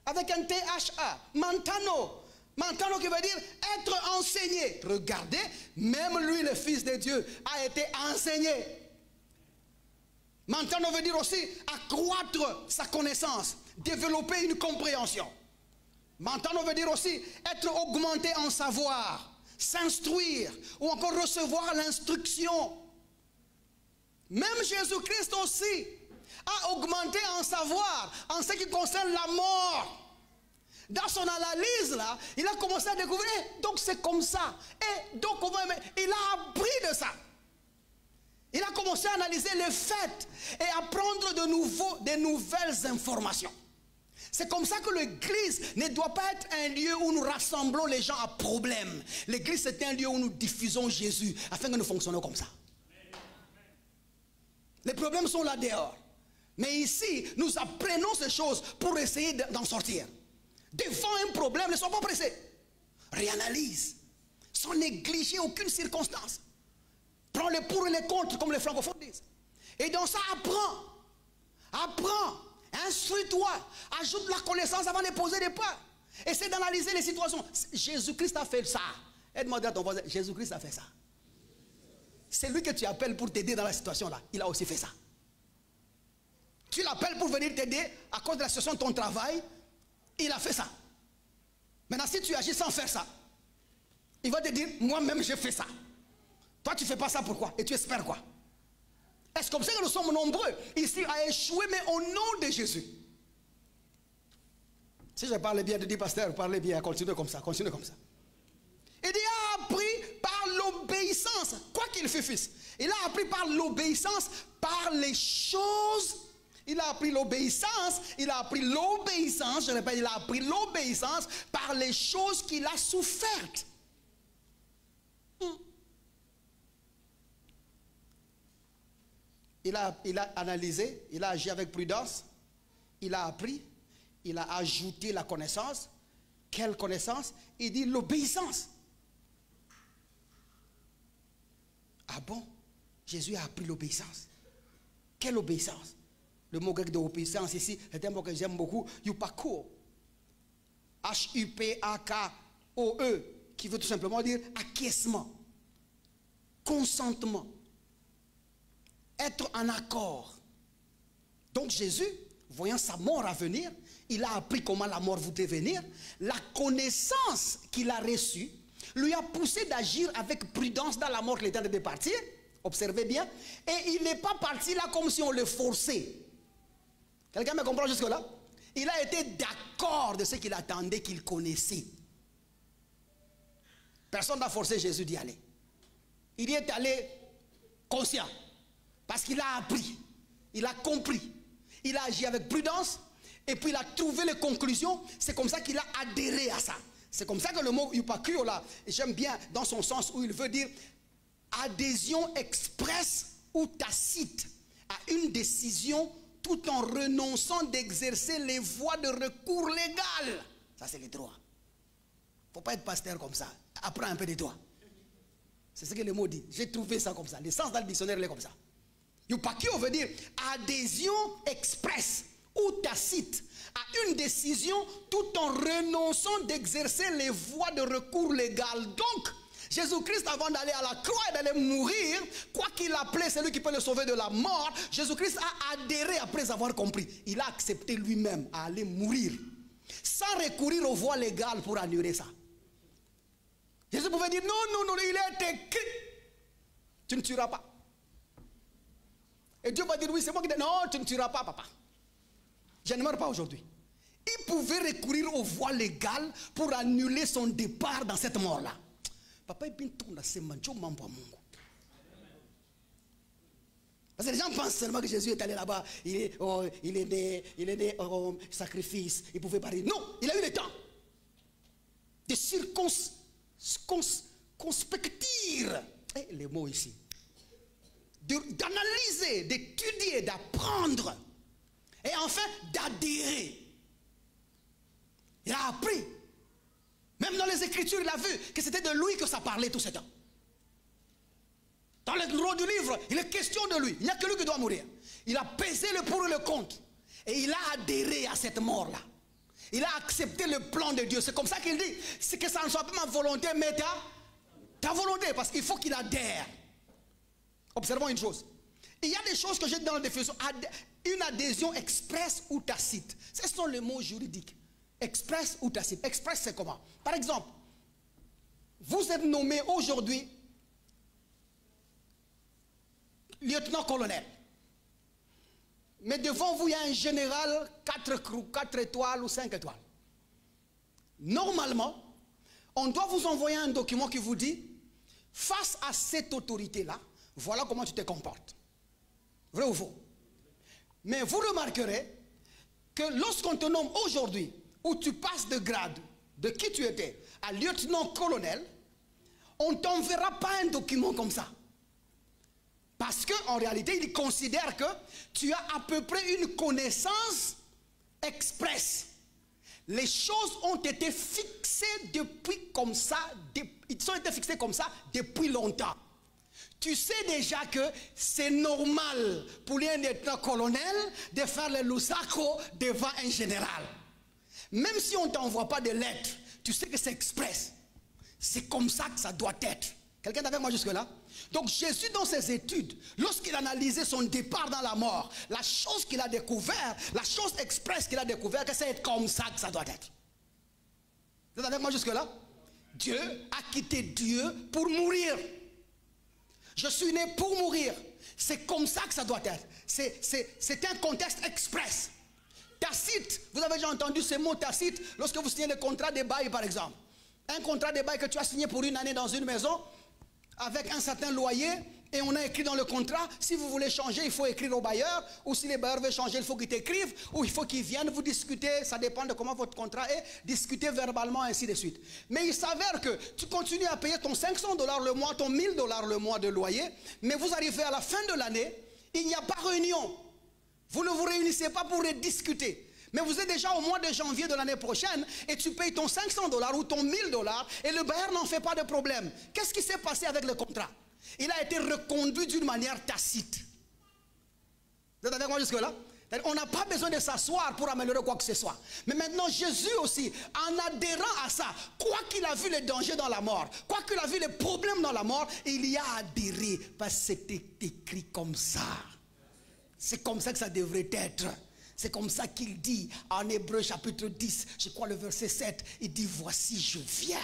avec un T-H-A, mantano. Mantano qui veut dire être enseigné. Regardez, même lui, le fils de Dieu, a été enseigné. Mantano veut dire aussi accroître sa connaissance, développer une compréhension. Mantano veut dire aussi être augmenté en savoir, s'instruire ou encore recevoir l'instruction. Même Jésus-Christ aussi a augmenté en savoir en ce qui concerne la mort. Dans son analyse là, il a commencé à découvrir, donc c'est comme ça. Et donc il a appris de ça. Il a commencé à analyser les faits et à prendre de nouvelles informations. C'est comme ça que l'église ne doit pas être un lieu où nous rassemblons les gens à problème. L'église c'est un lieu où nous diffusons Jésus afin que nous fonctionnions comme ça. Les problèmes sont là dehors. Mais ici, nous apprenons ces choses pour essayer d'en sortir. Devant un problème, ne sois pas pressé. Réanalyse, sans négliger aucune circonstance. Prends les pour et les contre, comme les francophones disent. Et dans ça, apprends, instruis-toi, ajoute la connaissance avant de poser des pas. Essaie d'analyser les situations. Jésus-Christ a fait ça. Et demande à ton voisin, Jésus-Christ a fait ça. C'est lui que tu appelles pour t'aider dans la situation là. Il a aussi fait ça. Tu l'appelles pour venir t'aider à cause de la situation de ton travail. Il a fait ça. Maintenant, si tu agis sans faire ça, il va te dire, moi-même j'ai fait ça. Toi, tu ne fais pas ça, pourquoi? Et tu espères quoi? Est-ce comme ça que nous sommes nombreux ici à échouer, mais au nom de Jésus? Si je parle bien de dire, pasteur, parlez bien, continuez comme ça, continuez comme ça. Il a appris par l'obéissance, quoi qu'il fût fils. Il a appris par l'obéissance, par les choses. Il a appris l'obéissance, je répète, il a appris l'obéissance par les choses qu'il a souffertes. Il a analysé, il a agi avec prudence, il a appris, il a ajouté la connaissance. Quelle connaissance? Il dit l'obéissance. Ah bon? Jésus a appris l'obéissance. Quelle obéissance? Le mot grec de obéissance ici est un mot que j'aime beaucoup, Yupako. H-U-P-A-K-O-E, qui veut tout simplement dire acquiescement, consentement, être en accord. Donc Jésus, voyant sa mort à venir, il a appris comment la mort voudrait venir. La connaissance qu'il a reçue lui a poussé d'agir avec prudence dans la mort qu'il était en train de partir. Observez bien. Et il n'est pas parti là comme si on le forçait. Quelqu'un me comprend jusque-là? Il a été d'accord de ce qu'il attendait, qu'il connaissait. Personne n'a forcé Jésus d'y aller. Il y est allé conscient. Parce qu'il a appris. Il a compris. Il a agi avec prudence. Et puis il a trouvé les conclusions. C'est comme ça qu'il a adhéré à ça. C'est comme ça que le mot Yupakio là, j'aime bien dans son sens où il veut dire adhésion expresse ou tacite à une décision tout en renonçant d'exercer les voies de recours légales. Ça, c'est les droits. Il ne faut pas être pasteur comme ça. Apprends un peu de droit. C'est ce que le mot dit. J'ai trouvé ça comme ça. Le sens dans le dictionnaire, il est comme ça. Yupakio veut dire adhésion expresse ou tacite à une décision tout en renonçant d'exercer les voies de recours légales. Donc, Jésus-Christ, avant d'aller à la croix et d'aller mourir, quoi qu'il appelait celui qui peut le sauver de la mort, Jésus-Christ a adhéré après avoir compris. Il a accepté lui-même à aller mourir, sans recourir aux voies légales pour annuler ça. Jésus pouvait dire, non, il est écrit, tu ne tueras pas. Et Dieu va dire, oui, c'est moi qui dis, non, tu ne tueras pas, papa. Je ne meurs pas aujourd'hui. Il pouvait recourir aux voies légales pour annuler son départ dans cette mort-là. Papa, il tourne à ses mains. Parce que les gens pensent seulement que Jésus est allé là-bas. Il est né au sacrifice. Il pouvait pas dire. Non, il a eu le temps de circonspecter les mots ici. D'analyser, d'étudier, d'apprendre. Et enfin, d'adhérer. Il a appris. Même dans les Écritures, il a vu que c'était de lui que ça parlait tout ce temps. Dans le gros du livre, il est question de lui. Il n'y a que lui qui doit mourir. Il a pesé le pour et le contre. Et il a adhéré à cette mort-là. Il a accepté le plan de Dieu. C'est comme ça qu'il dit. C'est que ça ne soit pas ma volonté, mais ta volonté. Parce qu'il faut qu'il adhère. Observons une chose. Il y a des choses que j'ai dit dans la définition. Une adhésion expresse ou tacite. Ce sont les mots juridiques. Express ou tacite. Express, c'est comment? Par exemple, vous êtes nommé aujourd'hui lieutenant-colonel. Mais devant vous, il y a un général 4 étoiles ou 5 étoiles. Normalement, on doit vous envoyer un document qui vous dit, face à cette autorité-là, voilà comment tu te comportes. Vrai ou faux? Mais vous remarquerez que lorsqu'on te nomme aujourd'hui, où tu passes de grade, de qui tu étais, à lieutenant-colonel, on ne t'enverra pas un document comme ça. Parce qu'en réalité, il considère que tu as à peu près une connaissance expresse. Les choses ont été fixées depuis comme ça, ils ont été fixées comme ça depuis longtemps. tu sais déjà que c'est normal pour un lieutenant-colonel de faire le lusako devant un général. Même si on ne t'envoie pas de lettres, tu sais que c'est express. C'est comme ça que ça doit être. Quelqu'un est avec moi jusque-là? Donc Jésus, dans ses études, lorsqu'il analysait son départ dans la mort, la chose qu'il a découvert, la chose express qu'il a découvert, que c'est comme ça que ça doit être. Vous êtes avec moi jusque-là? Dieu a quitté Dieu pour mourir. Je suis né pour mourir. C'est comme ça que ça doit être. C'est un contexte express. Tacite, vous avez déjà entendu ce mot tacite lorsque vous signez le contrat de bail par exemple. Un contrat de bail que tu as signé pour une année dans une maison avec un certain loyer et on a écrit dans le contrat, si vous voulez changer, il faut écrire au bailleur, ou si les bailleurs veulent changer, il faut qu'ils t'écrivent, ou il faut qu'ils viennent vous discuter, ça dépend de comment votre contrat est, discuter verbalement, ainsi de suite. Mais il s'avère que tu continues à payer ton $500 le mois, ton $1000 le mois de loyer, mais vous arrivez à la fin de l'année, il n'y a pas réunion. Vous ne vous réunissez pas pour discuter. Mais vous êtes déjà au mois de janvier de l'année prochaine et tu payes ton $500 ou ton $1000 et le bailleur n'en fait pas de problème. Qu'est-ce qui s'est passé avec le contrat? Il a été reconduit d'une manière tacite. Vous êtes avec moi jusque-là? On n'a pas besoin de s'asseoir pour améliorer quoi que ce soit. Mais maintenant, Jésus aussi, en adhérant à ça, quoi qu'il a vu les dangers dans la mort, quoi qu'il a vu les problèmes dans la mort, il y a adhéré parce que c'était écrit comme ça. C'est comme ça que ça devrait être. C'est comme ça qu'il dit en Hébreux chapitre 10, je crois le verset 7, il dit voici je viens.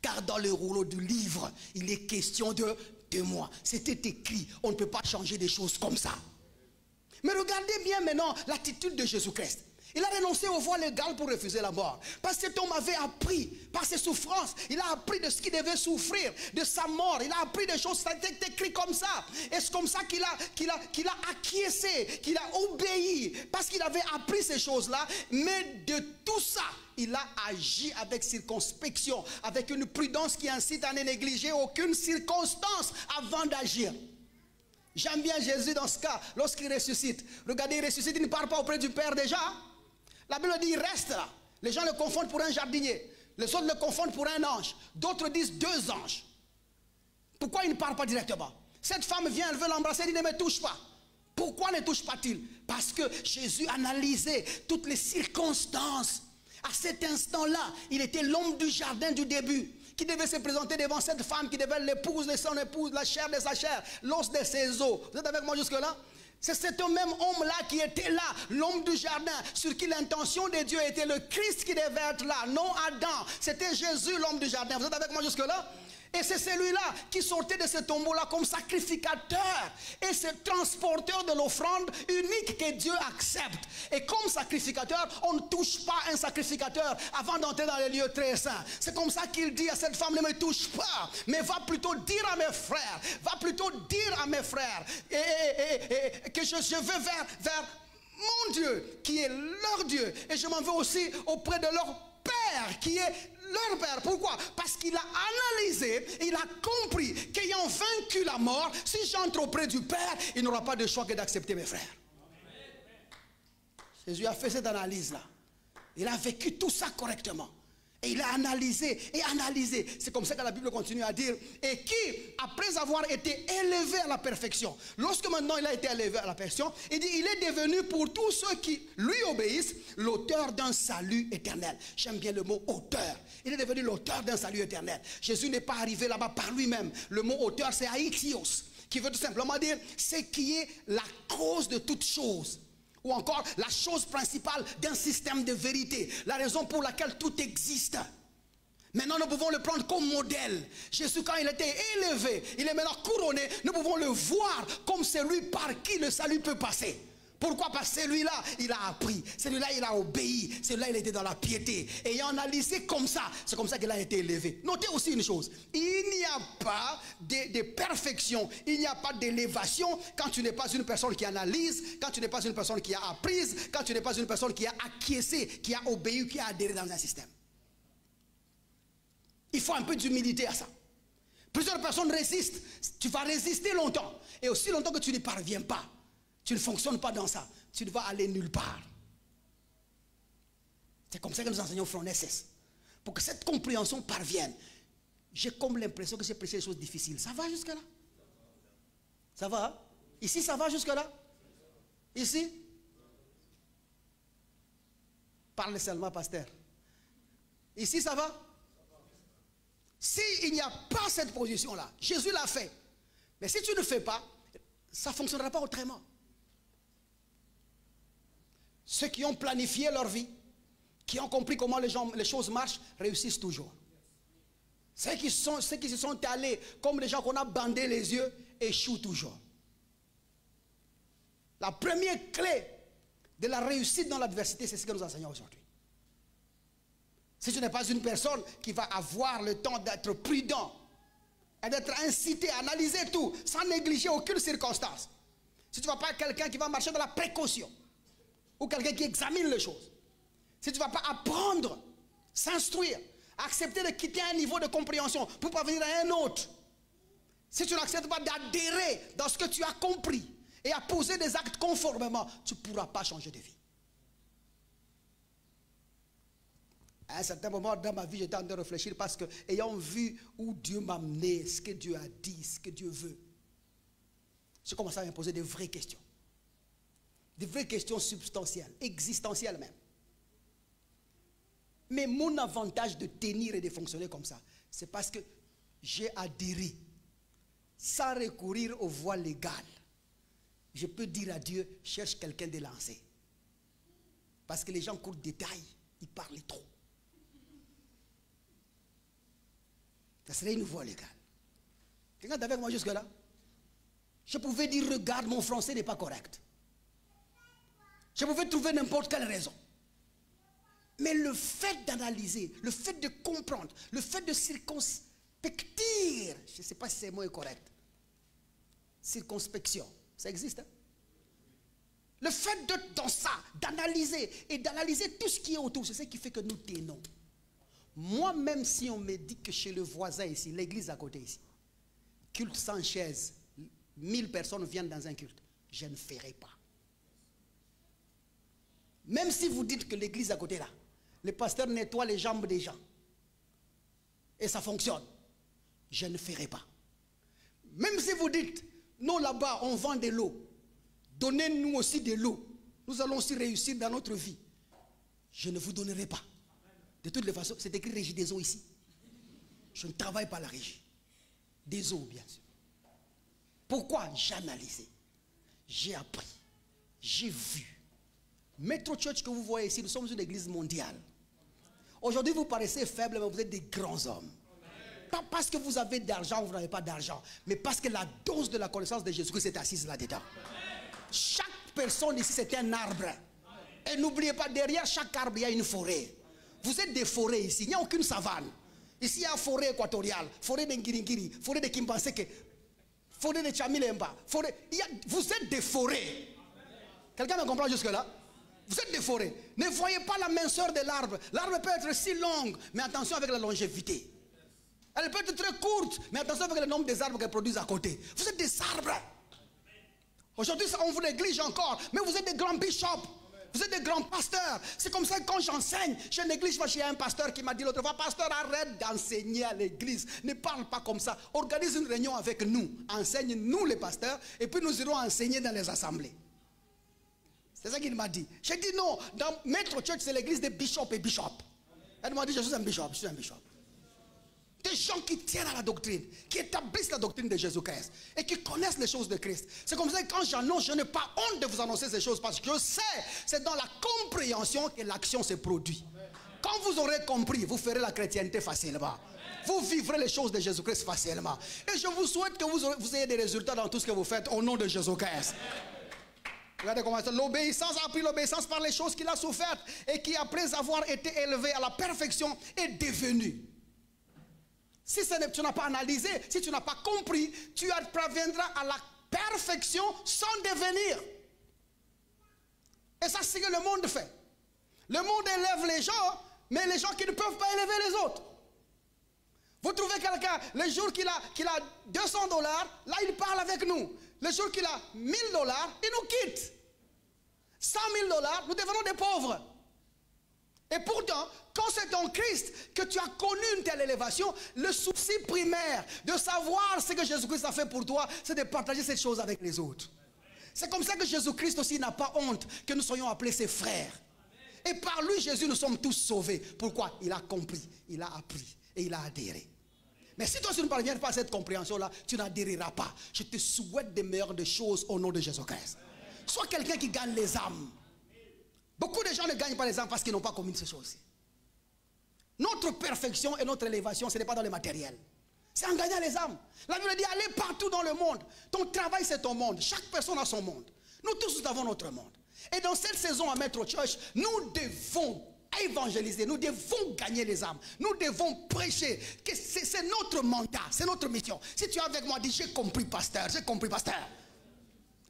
Car dans le rouleau du livre, il est question de moi. C'était écrit, on ne peut pas changer des choses comme ça. Mais regardez bien maintenant l'attitude de Jésus-Christ. Il a renoncé aux voies légales pour refuser la mort. Parce que cet homme avait appris, par ses souffrances, il a appris de ce qu'il devait souffrir, de sa mort. Il a appris des choses, ça a été écrit comme ça. Et c'est comme ça qu'il a acquiescé, qu'il a obéi. Parce qu'il avait appris ces choses-là. Mais de tout ça, il a agi avec circonspection, avec une prudence qui incite à ne négliger aucune circonstance avant d'agir. J'aime bien Jésus dans ce cas, lorsqu'il ressuscite. Regardez, il ressuscite, il ne part pas auprès du Père déjà. La Bible dit, il reste là. Les gens le confondent pour un jardinier. Les autres le confondent pour un ange. D'autres disent 2 anges. Pourquoi il ne part pas directement? Cette femme vient, elle veut l'embrasser, elle dit, ne me touche pas. Pourquoi ne touche pas-t-il? Parce que Jésus analysait toutes les circonstances. À cet instant-là, il était l'homme du jardin du début, qui devait se présenter devant cette femme, qui devait l'épouse de son épouse, la chair de sa chair, l'os de ses os. Vous êtes avec moi jusque-là? C'est cet même homme-là qui était là, l'homme du jardin, sur qui l'intention de Dieu était le Christ qui devait être là, non Adam. C'était Jésus, l'homme du jardin. Vous êtes avec moi jusque-là? Et c'est celui-là qui sortait de ce tombeau-là comme sacrificateur et ce transporteur de l'offrande unique que Dieu accepte. Et comme sacrificateur, on ne touche pas un sacrificateur avant d'entrer dans les lieux très saints. C'est comme ça qu'il dit à cette femme, ne me touche pas, mais va plutôt dire à mes frères, que je vais vers mon Dieu, qui est leur Dieu. Et je m'en vais aussi auprès de leur Père, qui est leur Père. Pourquoi? Parce qu'il a analysé, il a compris qu'ayant vaincu la mort, si j'entre auprès du Père, il n'aura pas de choix que d'accepter mes frères. Jésus a fait cette analyse-là. Il a vécu tout ça correctement. Et il a analysé et analysé. C'est comme ça que la Bible continue à dire. Et qui, après avoir été élevé à la perfection, lorsque maintenant il a été élevé à la perfection, il dit, il est devenu pour tous ceux qui lui obéissent, l'auteur d'un salut éternel. J'aime bien le mot auteur. Il est devenu l'auteur d'un salut éternel. Jésus n'est pas arrivé là-bas par lui-même. Le mot auteur, c'est aïkios, qui veut tout simplement dire ce qui est la cause de toute chose. Ou encore la chose principale d'un système de vérité. La raison pour laquelle tout existe. Maintenant, nous pouvons le prendre comme modèle. Jésus, quand il était élevé, il est maintenant couronné. Nous pouvons le voir comme celui par qui le salut peut passer. Pourquoi? Parce que celui-là, il a appris. Celui-là, il a obéi. Celui-là, il était dans la piété. Ayant analysé comme ça, c'est comme ça qu'il a été élevé. Notez aussi une chose. Il n'y a pas de perfection. Il n'y a pas d'élévation quand tu n'es pas une personne qui analyse, quand tu n'es pas une personne qui a apprise, quand tu n'es pas une personne qui a acquiescé, qui a obéi, qui a adhéré dans un système. Il faut un peu d'humilité à ça. Plusieurs personnes résistent. Tu vas résister longtemps. Et aussi longtemps que tu n'y parviens pas. Tu ne fonctionnes pas dans ça. Tu ne vas aller nulle part. C'est comme ça que nous enseignons Front SS. Pour que cette compréhension parvienne. J'ai comme l'impression que j'ai prêché des choses difficiles. Ça va jusque là? Ça va? Hein? Ici, ça va jusque-là? Ici? Parle seulement, pasteur. Ici, ça va? S'il n'y a pas cette position-là, Jésus l'a fait. Mais si tu ne le fais pas, ça ne fonctionnera pas autrement. Ceux qui ont planifié leur vie, qui ont compris comment les choses marchent, réussissent toujours. Ceux qui se sont allés comme les gens qu'on a bandé les yeux, échouent toujours. La première clé de la réussite dans l'adversité, c'est ce que nous enseignons aujourd'hui. Si tu n'es pas une personne qui va avoir le temps d'être prudent et d'être incité à analyser tout sans négliger aucune circonstance, si tu ne vas pas être quelqu'un qui va marcher dans la précaution ou quelqu'un qui examine les choses, si tu ne vas pas apprendre, s'instruire, accepter de quitter un niveau de compréhension pour parvenir à un autre, si tu n'acceptes pas d'adhérer dans ce que tu as compris et à poser des actes conformément, tu ne pourras pas changer de vie. À un certain moment dans ma vie, j'étais en train de réfléchir parce que, ayant vu où Dieu m'a amené, ce que Dieu a dit, ce que Dieu veut, j'ai commencé à me poser des vraies questions. Des vraies questions substantielles, existentielles même. Mais mon avantage de tenir et de fonctionner comme ça, c'est parce que j'ai adhéré, sans recourir aux voies légales. Je peux dire à Dieu, cherche quelqu'un de lancer. Parce que les gens courent des détails, ils parlent trop. Ça serait une voie légale. Quelqu'un est avec moi jusque-là? Je pouvais dire, regarde, mon français n'est pas correct. Je pouvais trouver n'importe quelle raison. Mais le fait d'analyser, le fait de comprendre, le fait de circonspecter, je ne sais pas si ce mot est correct. Circonspection, ça existe, hein? Le fait d'être dans ça, d'analyser et d'analyser tout ce qui est autour, c'est ce qui fait que nous tenons. Moi, même si on me dit que chez le voisin ici, l'église à côté ici, culte sans chaise, 1000 personnes viennent dans un culte, je ne ferai pas. Même si vous dites que l'église à côté là, le pasteur nettoie les jambes des gens, et ça fonctionne, je ne ferai pas. Même si vous dites, nous là-bas, on vend de l'eau, donnez-nous aussi de l'eau, nous allons aussi réussir dans notre vie, je ne vous donnerai pas. De toutes les façons, c'est écrit régie des eaux ici. Je ne travaille pas la régie. Des eaux, bien sûr. Pourquoi? J'ai analysé. J'ai appris. J'ai vu. Metro Church que vous voyez ici, nous sommes une église mondiale. Aujourd'hui, vous paraissez faible, mais vous êtes des grands hommes. Pas parce que vous avez d'argent ou vous n'avez pas d'argent, mais parce que la dose de la connaissance de Jésus-Christ est assise là-dedans. Chaque personne ici, c'est un arbre. Et n'oubliez pas, derrière chaque arbre, il y a une forêt. Vous êtes des forêts ici, il n'y a aucune savane. Ici, il y a forêt équatoriale, forêt de Ngiringiri, forêt de Kimbaseke, forêt de Chamilemba. Vous êtes des forêts. Quelqu'un me comprend jusque-là? Vous êtes des forêts. Ne voyez pas la minceur de l'arbre. L'arbre peut être si longue, mais attention avec la longévité. Elle peut être très courte, mais attention avec le nombre des arbres qu'elle produit à côté. Vous êtes des arbres. Aujourd'hui, on vous néglige encore, mais vous êtes des grands bishops. Vous êtes des grands pasteurs. C'est comme ça que quand j'enseigne, je néglige pas. Il y a un pasteur qui m'a dit l'autre fois, pasteur, arrête d'enseigner à l'église. Ne parle pas comme ça. Organise une réunion avec nous. Enseigne-nous les pasteurs et puis nous irons enseigner dans les assemblées. C'est ça qu'il m'a dit. J'ai dit non, dans Metro Church, c'est l'église des bishops et bishops. Elle m'a dit, je suis un bishop, je suis un bishop. Des gens qui tiennent à la doctrine, qui établissent la doctrine de Jésus-Christ et qui connaissent les choses de Christ. C'est comme ça que quand j'annonce, je n'ai pas honte de vous annoncer ces choses parce que je sais, c'est dans la compréhension que l'action se produit. Quand vous aurez compris, vous ferez la chrétienté facilement. Vous vivrez les choses de Jésus-Christ facilement. Et je vous souhaite que vous ayez des résultats dans tout ce que vous faites au nom de Jésus-Christ. Regardez comment l'obéissance a pris l'obéissance par les choses qu'il a souffertes et qui, après avoir été élevé à la perfection, est devenu. Si tu n'as pas analysé, si tu n'as pas compris, tu parviendras à la perfection sans devenir. Et ça, c'est ce que le monde fait. Le monde élève les gens, mais les gens qui ne peuvent pas élever les autres. Vous trouvez quelqu'un, le jour qu'il a $200, là il parle avec nous. Le jour qu'il a $1000, il nous quitte. $100 000, nous devenons des pauvres. Et pourtant, Quand c'est en Christ que tu as connu une telle élévation, le souci primaire de savoir ce que Jésus-Christ a fait pour toi, c'est de partager cette chose avec les autres. C'est comme ça que Jésus-Christ aussi n'a pas honte que nous soyons appelés ses frères. Et par lui, Jésus, nous sommes tous sauvés. Pourquoi? Il a compris, il a appris et il a adhéré. Mais si toi tu ne parviens pas à cette compréhension-là, tu n'adhériras pas. Je te souhaite des meilleures des choses au nom de Jésus-Christ. Sois quelqu'un qui gagne les âmes. Beaucoup de gens ne gagnent pas les âmes parce qu'ils n'ont pas commis ces choses-ci. Notre perfection et notre élévation, ce n'est pas dans le matériel. C'est en gagnant les âmes. La Bible dit, allez partout dans le monde. Ton travail, c'est ton monde. Chaque personne a son monde. Nous tous, nous avons notre monde. Et dans cette saison à Metro Church, nous devons évangéliser, nous devons gagner les âmes, nous devons prêcher. C'est notre mandat, c'est notre mission. Si tu es avec moi, dis, j'ai compris, pasteur, j'ai compris, pasteur.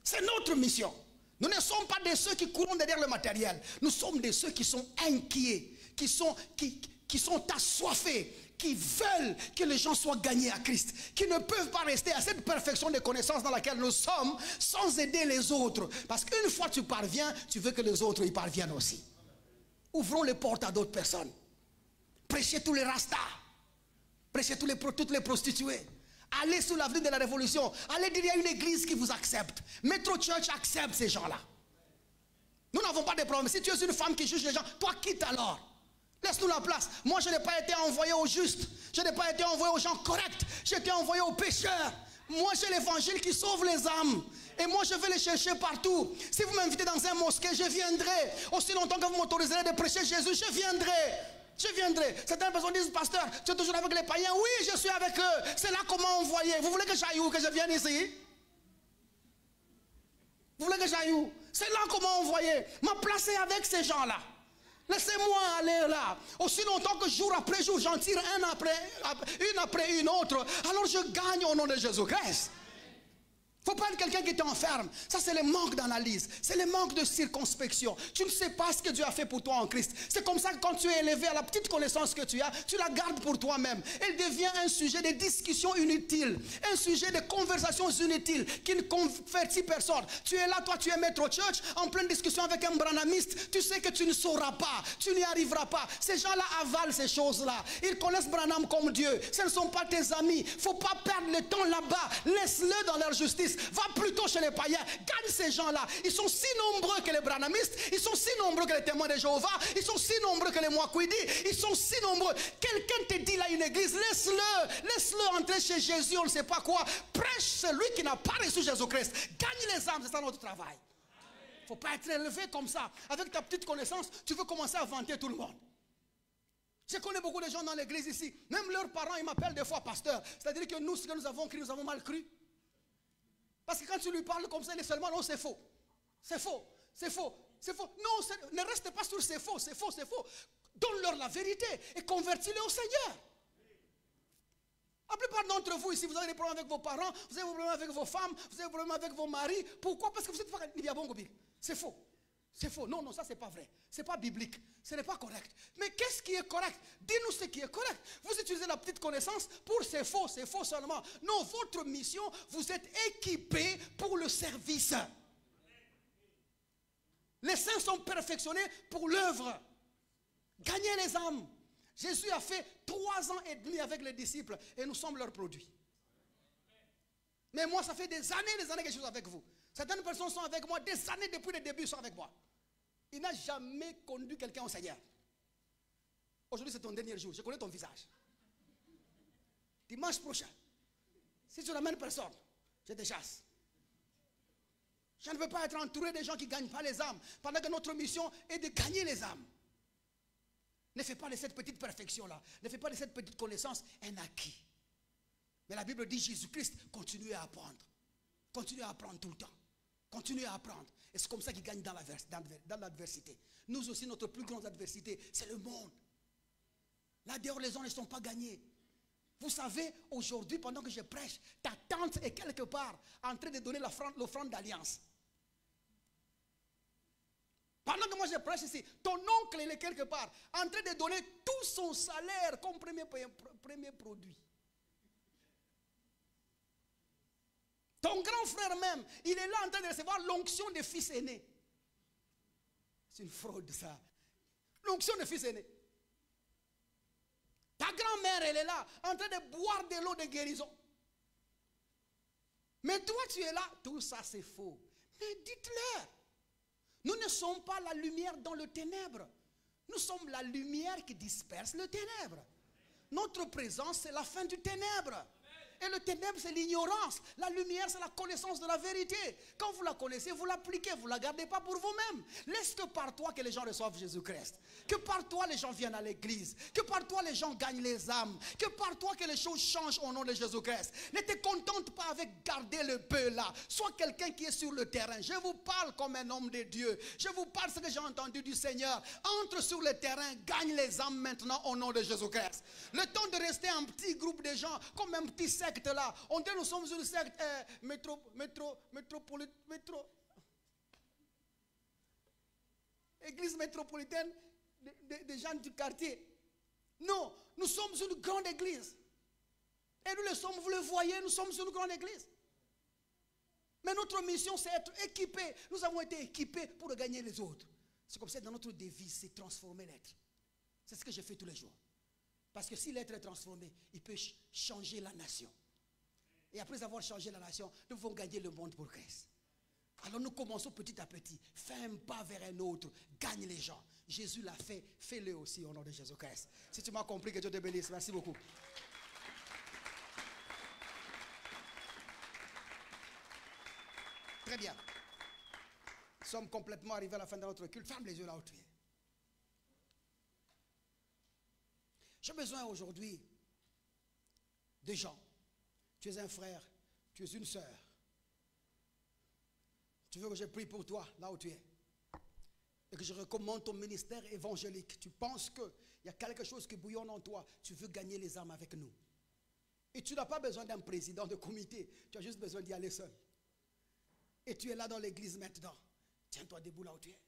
C'est notre mission. Nous ne sommes pas de ceux qui courent derrière le matériel. Nous sommes de ceux qui sont inquiets, qui sont assoiffés, qui veulent que les gens soient gagnés à Christ, qui ne peuvent pas rester à cette perfection de connaissance dans laquelle nous sommes sans aider les autres. Parce qu'une fois tu parviens, tu veux que les autres y parviennent aussi. Ouvrons les portes à d'autres personnes. Prêchez tous les rastas. Prêchez toutes les prostituées. Allez sous l'avenue de la Révolution. Allez dire, il y a une église qui vous accepte. Metro Church accepte ces gens-là. Nous n'avons pas de problème. Si tu es une femme qui juge les gens, toi quitte alors. Laisse-nous la place. Moi, je n'ai pas été envoyé aux justes. Je n'ai pas été envoyé aux gens corrects. J'ai été envoyé aux pécheurs. Moi, j'ai l'évangile qui sauve les âmes. Et moi, je vais les chercher partout. Si vous m'invitez dans un mosquée, je viendrai. Aussi longtemps que vous m'autoriserez de prêcher Jésus, je viendrai. Je viendrai. Certaines personnes disent, pasteur, tu es toujours avec les païens. Oui, je suis avec eux. C'est là qu'on m'a envoyé. Vous voulez que j'aille où? Que je vienne ici? Vous voulez que j'aille où? C'est là qu'on m'a envoyé. M'a placé avec ces gens-là. Laissez-moi aller là. Aussi longtemps que jour après jour, j'en tire une après une autre. Alors je gagne au nom de Jésus-Christ. Il ne faut pas être quelqu'un qui t'enferme. Ça, c'est le manque d'analyse. C'est le manque de circonspection. Tu ne sais pas ce que Dieu a fait pour toi en Christ. C'est comme ça que quand tu es élevé à la petite connaissance que tu as, tu la gardes pour toi-même. Elle devient un sujet de discussion inutile. Un sujet de conversations inutiles qui ne convertit personne. Tu es là, toi, tu es Metro Church, en pleine discussion avec un branhamiste. Tu sais que tu ne sauras pas. Tu n'y arriveras pas. Ces gens-là avalent ces choses-là. Ils connaissent Branham comme Dieu. Ce ne sont pas tes amis. Il ne faut pas perdre le temps là-bas. Laisse-le dans leur justice. Va plutôt chez les païens. Gagne ces gens-là. Ils sont si nombreux que les branhamistes. Ils sont si nombreux que les témoins de Jéhovah. Ils sont si nombreux que les Mwakwidi. Ils sont si nombreux. Quelqu'un te dit là une église, laisse-le. Laisse-le entrer chez Jésus, on ne sait pas quoi. Prêche celui qui n'a pas reçu Jésus-Christ. Gagne les âmes, c'est ça notre travail. Il ne faut pas être élevé comme ça. Avec ta petite connaissance, tu veux commencer à vanter tout le monde. Je connais beaucoup de gens dans l'église ici. Même leurs parents, ils m'appellent des fois pasteur. C'est-à-dire que nous, ce que nous avons cru, nous avons mal cru. Parce que quand tu lui parles comme ça, il est seulement, non, c'est faux. C'est faux. C'est faux. C'est faux. Non, ne reste pas sur c'est faux, c'est faux, c'est faux. Donne-leur la vérité et convertis-les au Seigneur. La plupart d'entre vous ici, vous avez des problèmes avec vos parents, vous avez des problèmes avec vos femmes, vous avez des problèmes avec vos maris. Pourquoi? Parce que vous êtes pas c'est faux. C'est faux. Non, non, ça c'est pas vrai. C'est pas biblique. Ce n'est pas correct. Mais qu'est-ce qui est correct? Dis-nous ce qui est correct. Vous utilisez la petite connaissance pour c'est faux seulement. Non, votre mission, vous êtes équipés pour le service. Les saints sont perfectionnés pour l'œuvre. Gagner les âmes. Jésus a fait 3 ans et demi avec les disciples et nous sommes leurs produits. Mais moi, ça fait des années que je suis avec vous. Certaines personnes sont avec moi des années depuis le début, ils sont avec moi. Il n'a jamais conduit quelqu'un au Seigneur. Aujourd'hui, c'est ton dernier jour. Je connais ton visage. Dimanche prochain, si tu ramènes personne, je te chasse. Je ne veux pas être entouré de gens qui ne gagnent pas les âmes, pendant que notre mission est de gagner les âmes. Ne fais pas de cette petite perfection-là, ne fais pas de cette petite connaissance un acquis. Mais la Bible dit Jésus-Christ, continuez à apprendre. Continuez à apprendre tout le temps. Continuez à apprendre. Et c'est comme ça qu'il gagne dans l'adversité. Nous aussi, notre plus grande adversité, c'est le monde. Là dehors, les gens ne sont pas gagnés. Vous savez, aujourd'hui, pendant que je prêche, ta tante est quelque part en train de donner l'offrande d'alliance. Pendant que moi je prêche ici, ton oncle il est quelque part en train de donner tout son salaire comme premier produit. Ton grand frère même, il est là en train de recevoir l'onction des fils aînés. C'est une fraude ça. L'onction des fils aînés. Ta grand-mère, elle est là, en train de boire de l'eau de guérison. Mais toi, tu es là. Tout ça, c'est faux. Mais dites-leur. Nous ne sommes pas la lumière dans le ténèbre. Nous sommes la lumière qui disperse le ténèbre. Notre présence, c'est la fin du ténèbre. Et le ténèbre, c'est l'ignorance. La lumière, c'est la connaissance de la vérité. Quand vous la connaissez, vous l'appliquez. Vous ne la gardez pas pour vous-même. Laisse que par toi que les gens reçoivent Jésus-Christ. Que par toi, les gens viennent à l'église. Que par toi, les gens gagnent les âmes. Que par toi, que les choses changent au nom de Jésus-Christ. Ne te contente pas avec garder le peu là. Sois quelqu'un qui est sur le terrain. Je vous parle comme un homme de Dieu. Je vous parle ce que j'ai entendu du Seigneur. Entre sur le terrain, gagne les âmes maintenant au nom de Jésus-Christ. Le temps de rester un petit groupe de gens, comme un petit secte là. On dit nous sommes une secte église métropolitaine des gens du quartier. Non, nous sommes une grande église. Et nous le sommes, vous le voyez, nous sommes une grande église. Mais notre mission, c'est être équipés. Nous avons été équipés pour gagner les autres. C'est comme ça dans notre devise, c'est transformer l'être. C'est ce que je fais tous les jours. Parce que si l'être est transformé, il peut changer la nation. Et après avoir changé la nation, nous pouvons gagner le monde pour Christ. Alors nous commençons petit à petit. Fais un pas vers un autre. Gagne les gens. Jésus l'a fait. Fais-le aussi au nom de Jésus-Christ. Si tu m'as compris, que Dieu te bénisse. Merci beaucoup. Très bien. Nous sommes complètement arrivés à la fin de notre culte. Ferme les yeux là où tu es. J'ai besoin aujourd'hui de gens. Tu es un frère, tu es une sœur. Tu veux que je prie pour toi, là où tu es. Et que je recommande ton ministère évangélique. Tu penses qu'il y a quelque chose qui bouillonne en toi. Tu veux gagner les âmes avec nous. Et tu n'as pas besoin d'un président de comité. Tu as juste besoin d'y aller seul. Et tu es là dans l'église maintenant. Tiens-toi debout là où tu es.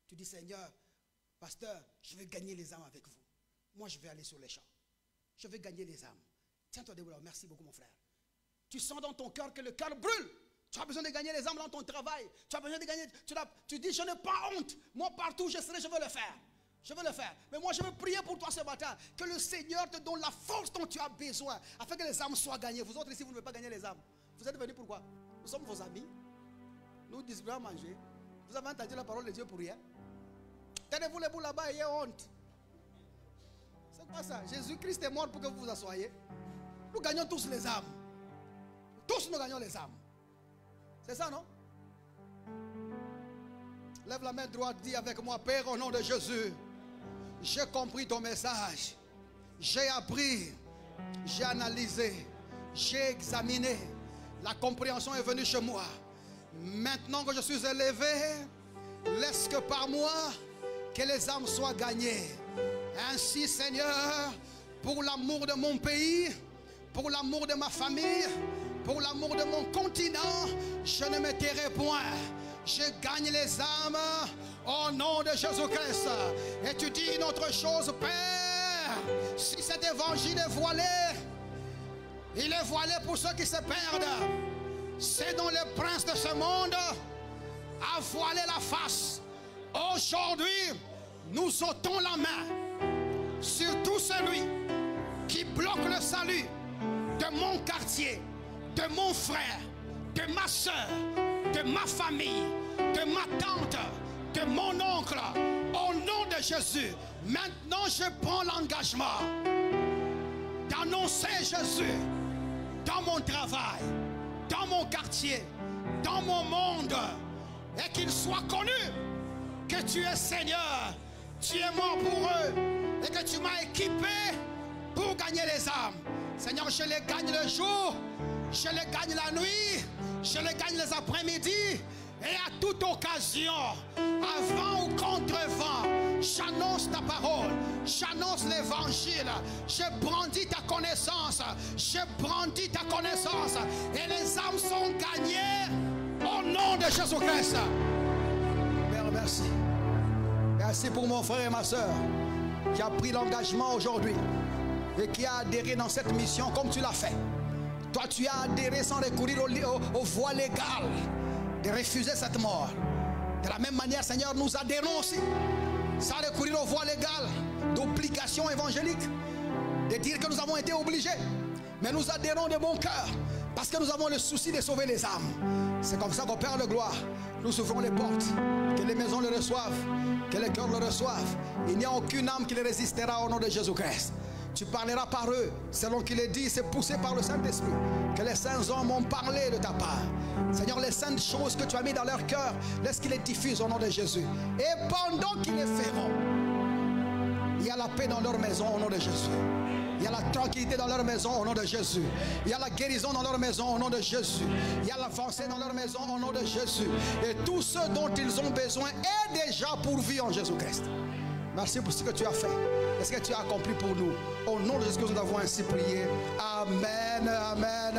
Tu dis, Seigneur, pasteur, je vais gagner les âmes avec vous. Moi, je vais aller sur les champs. Je vais gagner les âmes. Tiens-toi debout là. Merci beaucoup, mon frère. Tu sens dans ton cœur que le cœur brûle. Tu as besoin de gagner les âmes dans ton travail. Tu as besoin de gagner. Tu dis, je n'ai pas honte. Moi, partout où je serai, je veux le faire. Je veux le faire. Mais moi, je veux prier pour toi ce matin. Que le Seigneur te donne la force dont tu as besoin. Afin que les âmes soient gagnées. Vous autres ici, vous ne voulez pas gagner les âmes. Vous êtes venus pourquoi? Nous sommes vos amis. Nous distribuons à manger. Vous avez entendu la parole de Dieu pour rien. Tenez-vous les bouts là-bas et ayez honte. C'est quoi ça? Jésus-Christ est mort pour que vous vous assoyiez. Nous gagnons tous les âmes. Tous nous gagnons les âmes. C'est ça, non? Lève la main droite, dis avec moi, Père, au nom de Jésus, j'ai compris ton message. J'ai appris, j'ai analysé, j'ai examiné. La compréhension est venue chez moi. Maintenant que je suis élevé, laisse que par moi, que les âmes soient gagnées. Ainsi, Seigneur, pour l'amour de mon pays, pour l'amour de ma famille, pour l'amour de mon continent, je ne me tairai point. Je gagne les âmes au nom de Jésus-Christ. Et tu dis une autre chose, Père, si cet évangile est voilé, il est voilé pour ceux qui se perdent. C'est dont le prince de ce monde a voilé la face. Aujourd'hui, nous ôtons la main sur tout celui qui bloque le salut de mon quartier, de mon frère, de ma soeur, de ma famille, de ma tante, de mon oncle. Au nom de Jésus, maintenant je prends l'engagement d'annoncer Jésus dans mon travail, dans mon quartier, dans mon monde, et qu'il soit connu que tu es Seigneur, tu es mort pour eux et que tu m'as équipé pour gagner les âmes. Seigneur, je les gagne le jour, je les gagne la nuit, je les gagne les après-midi et à toute occasion, avant ou contre vent, j'annonce ta parole, j'annonce l'évangile, je brandis ta connaissance, je brandis ta connaissance et les âmes sont gagnées au nom de Jésus-Christ. Père, merci. Merci pour mon frère et ma soeur qui a pris l'engagement aujourd'hui et qui a adhéré dans cette mission comme tu l'as fait. Toi, tu as adhéré sans recourir aux voies légales de refuser cette mort. De la même manière, Seigneur, nous adhérons aussi sans recourir aux voies légales d'obligation évangélique de dire que nous avons été obligés. Mais nous adhérons de bon cœur parce que nous avons le souci de sauver les âmes. C'est comme ça qu'au Père de gloire, nous ouvrons les portes. Que les maisons le reçoivent, que les cœurs le reçoivent. Il n'y a aucune âme qui les résistera au nom de Jésus-Christ. Tu parleras par eux, selon qu'il est dit, c'est poussé par le Saint-Esprit, que les saints hommes ont parlé de ta part. Seigneur, les saintes choses que tu as mis dans leur cœur, laisse qu'ils les diffusent au nom de Jésus. Et pendant qu'ils les feront, il y a la paix dans leur maison au nom de Jésus. Il y a la tranquillité dans leur maison au nom de Jésus. Il y a la guérison dans leur maison au nom de Jésus. Il y a l'avancée dans leur maison au nom de Jésus. Et tout ce dont ils ont besoin est déjà pourvu en Jésus-Christ. Merci pour ce que tu as fait et ce que tu as accompli pour nous. Au nom de Jésus, nous avons ainsi prié. Amen, amen.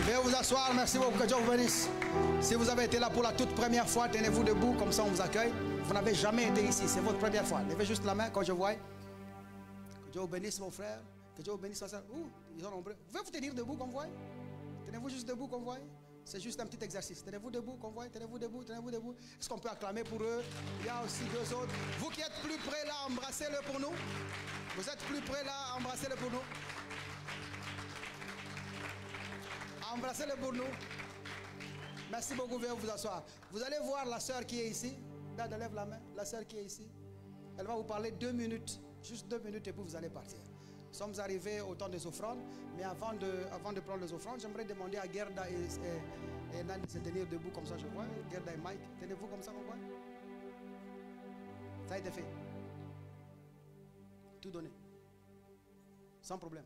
Veuillez vous asseoir. Merci beaucoup. Que Dieu vous bénisse. Si vous avez été là pour la toute première fois, tenez-vous debout. Comme ça, on vous accueille. Vous n'avez jamais été ici. C'est votre première fois. Levez juste la main quand je vois. Que Dieu vous bénisse, mon frère. Que Dieu vous bénisse, ma soeur. Ils sont nombreux. Vous pouvez vous tenir debout comme vous voyez. Tenez-vous juste debout comme vous voyez. C'est juste un petit exercice. Tenez-vous debout, convoi, tenez-vous debout, tenez-vous debout. Est-ce qu'on peut acclamer pour eux? Il y a aussi deux autres. Vous qui êtes plus près là, embrassez-le pour nous. Vous êtes plus près là, embrassez-le pour nous. Embrassez-le pour nous. Merci beaucoup, veuillez vous asseoir. Vous allez voir la sœur qui est ici. Là, lève la main. La sœur qui est ici. Elle va vous parler 2 minutes. Juste 2 minutes et puis vous allez partir. Nous sommes arrivés au temps des offrandes, mais avant de prendre les offrandes, j'aimerais demander à Gerda et Nan de se tenir debout comme ça, je vois. Gerda et Mike, tenez-vous comme ça, on voit. Ça a été fait. Tout donné. Sans problème.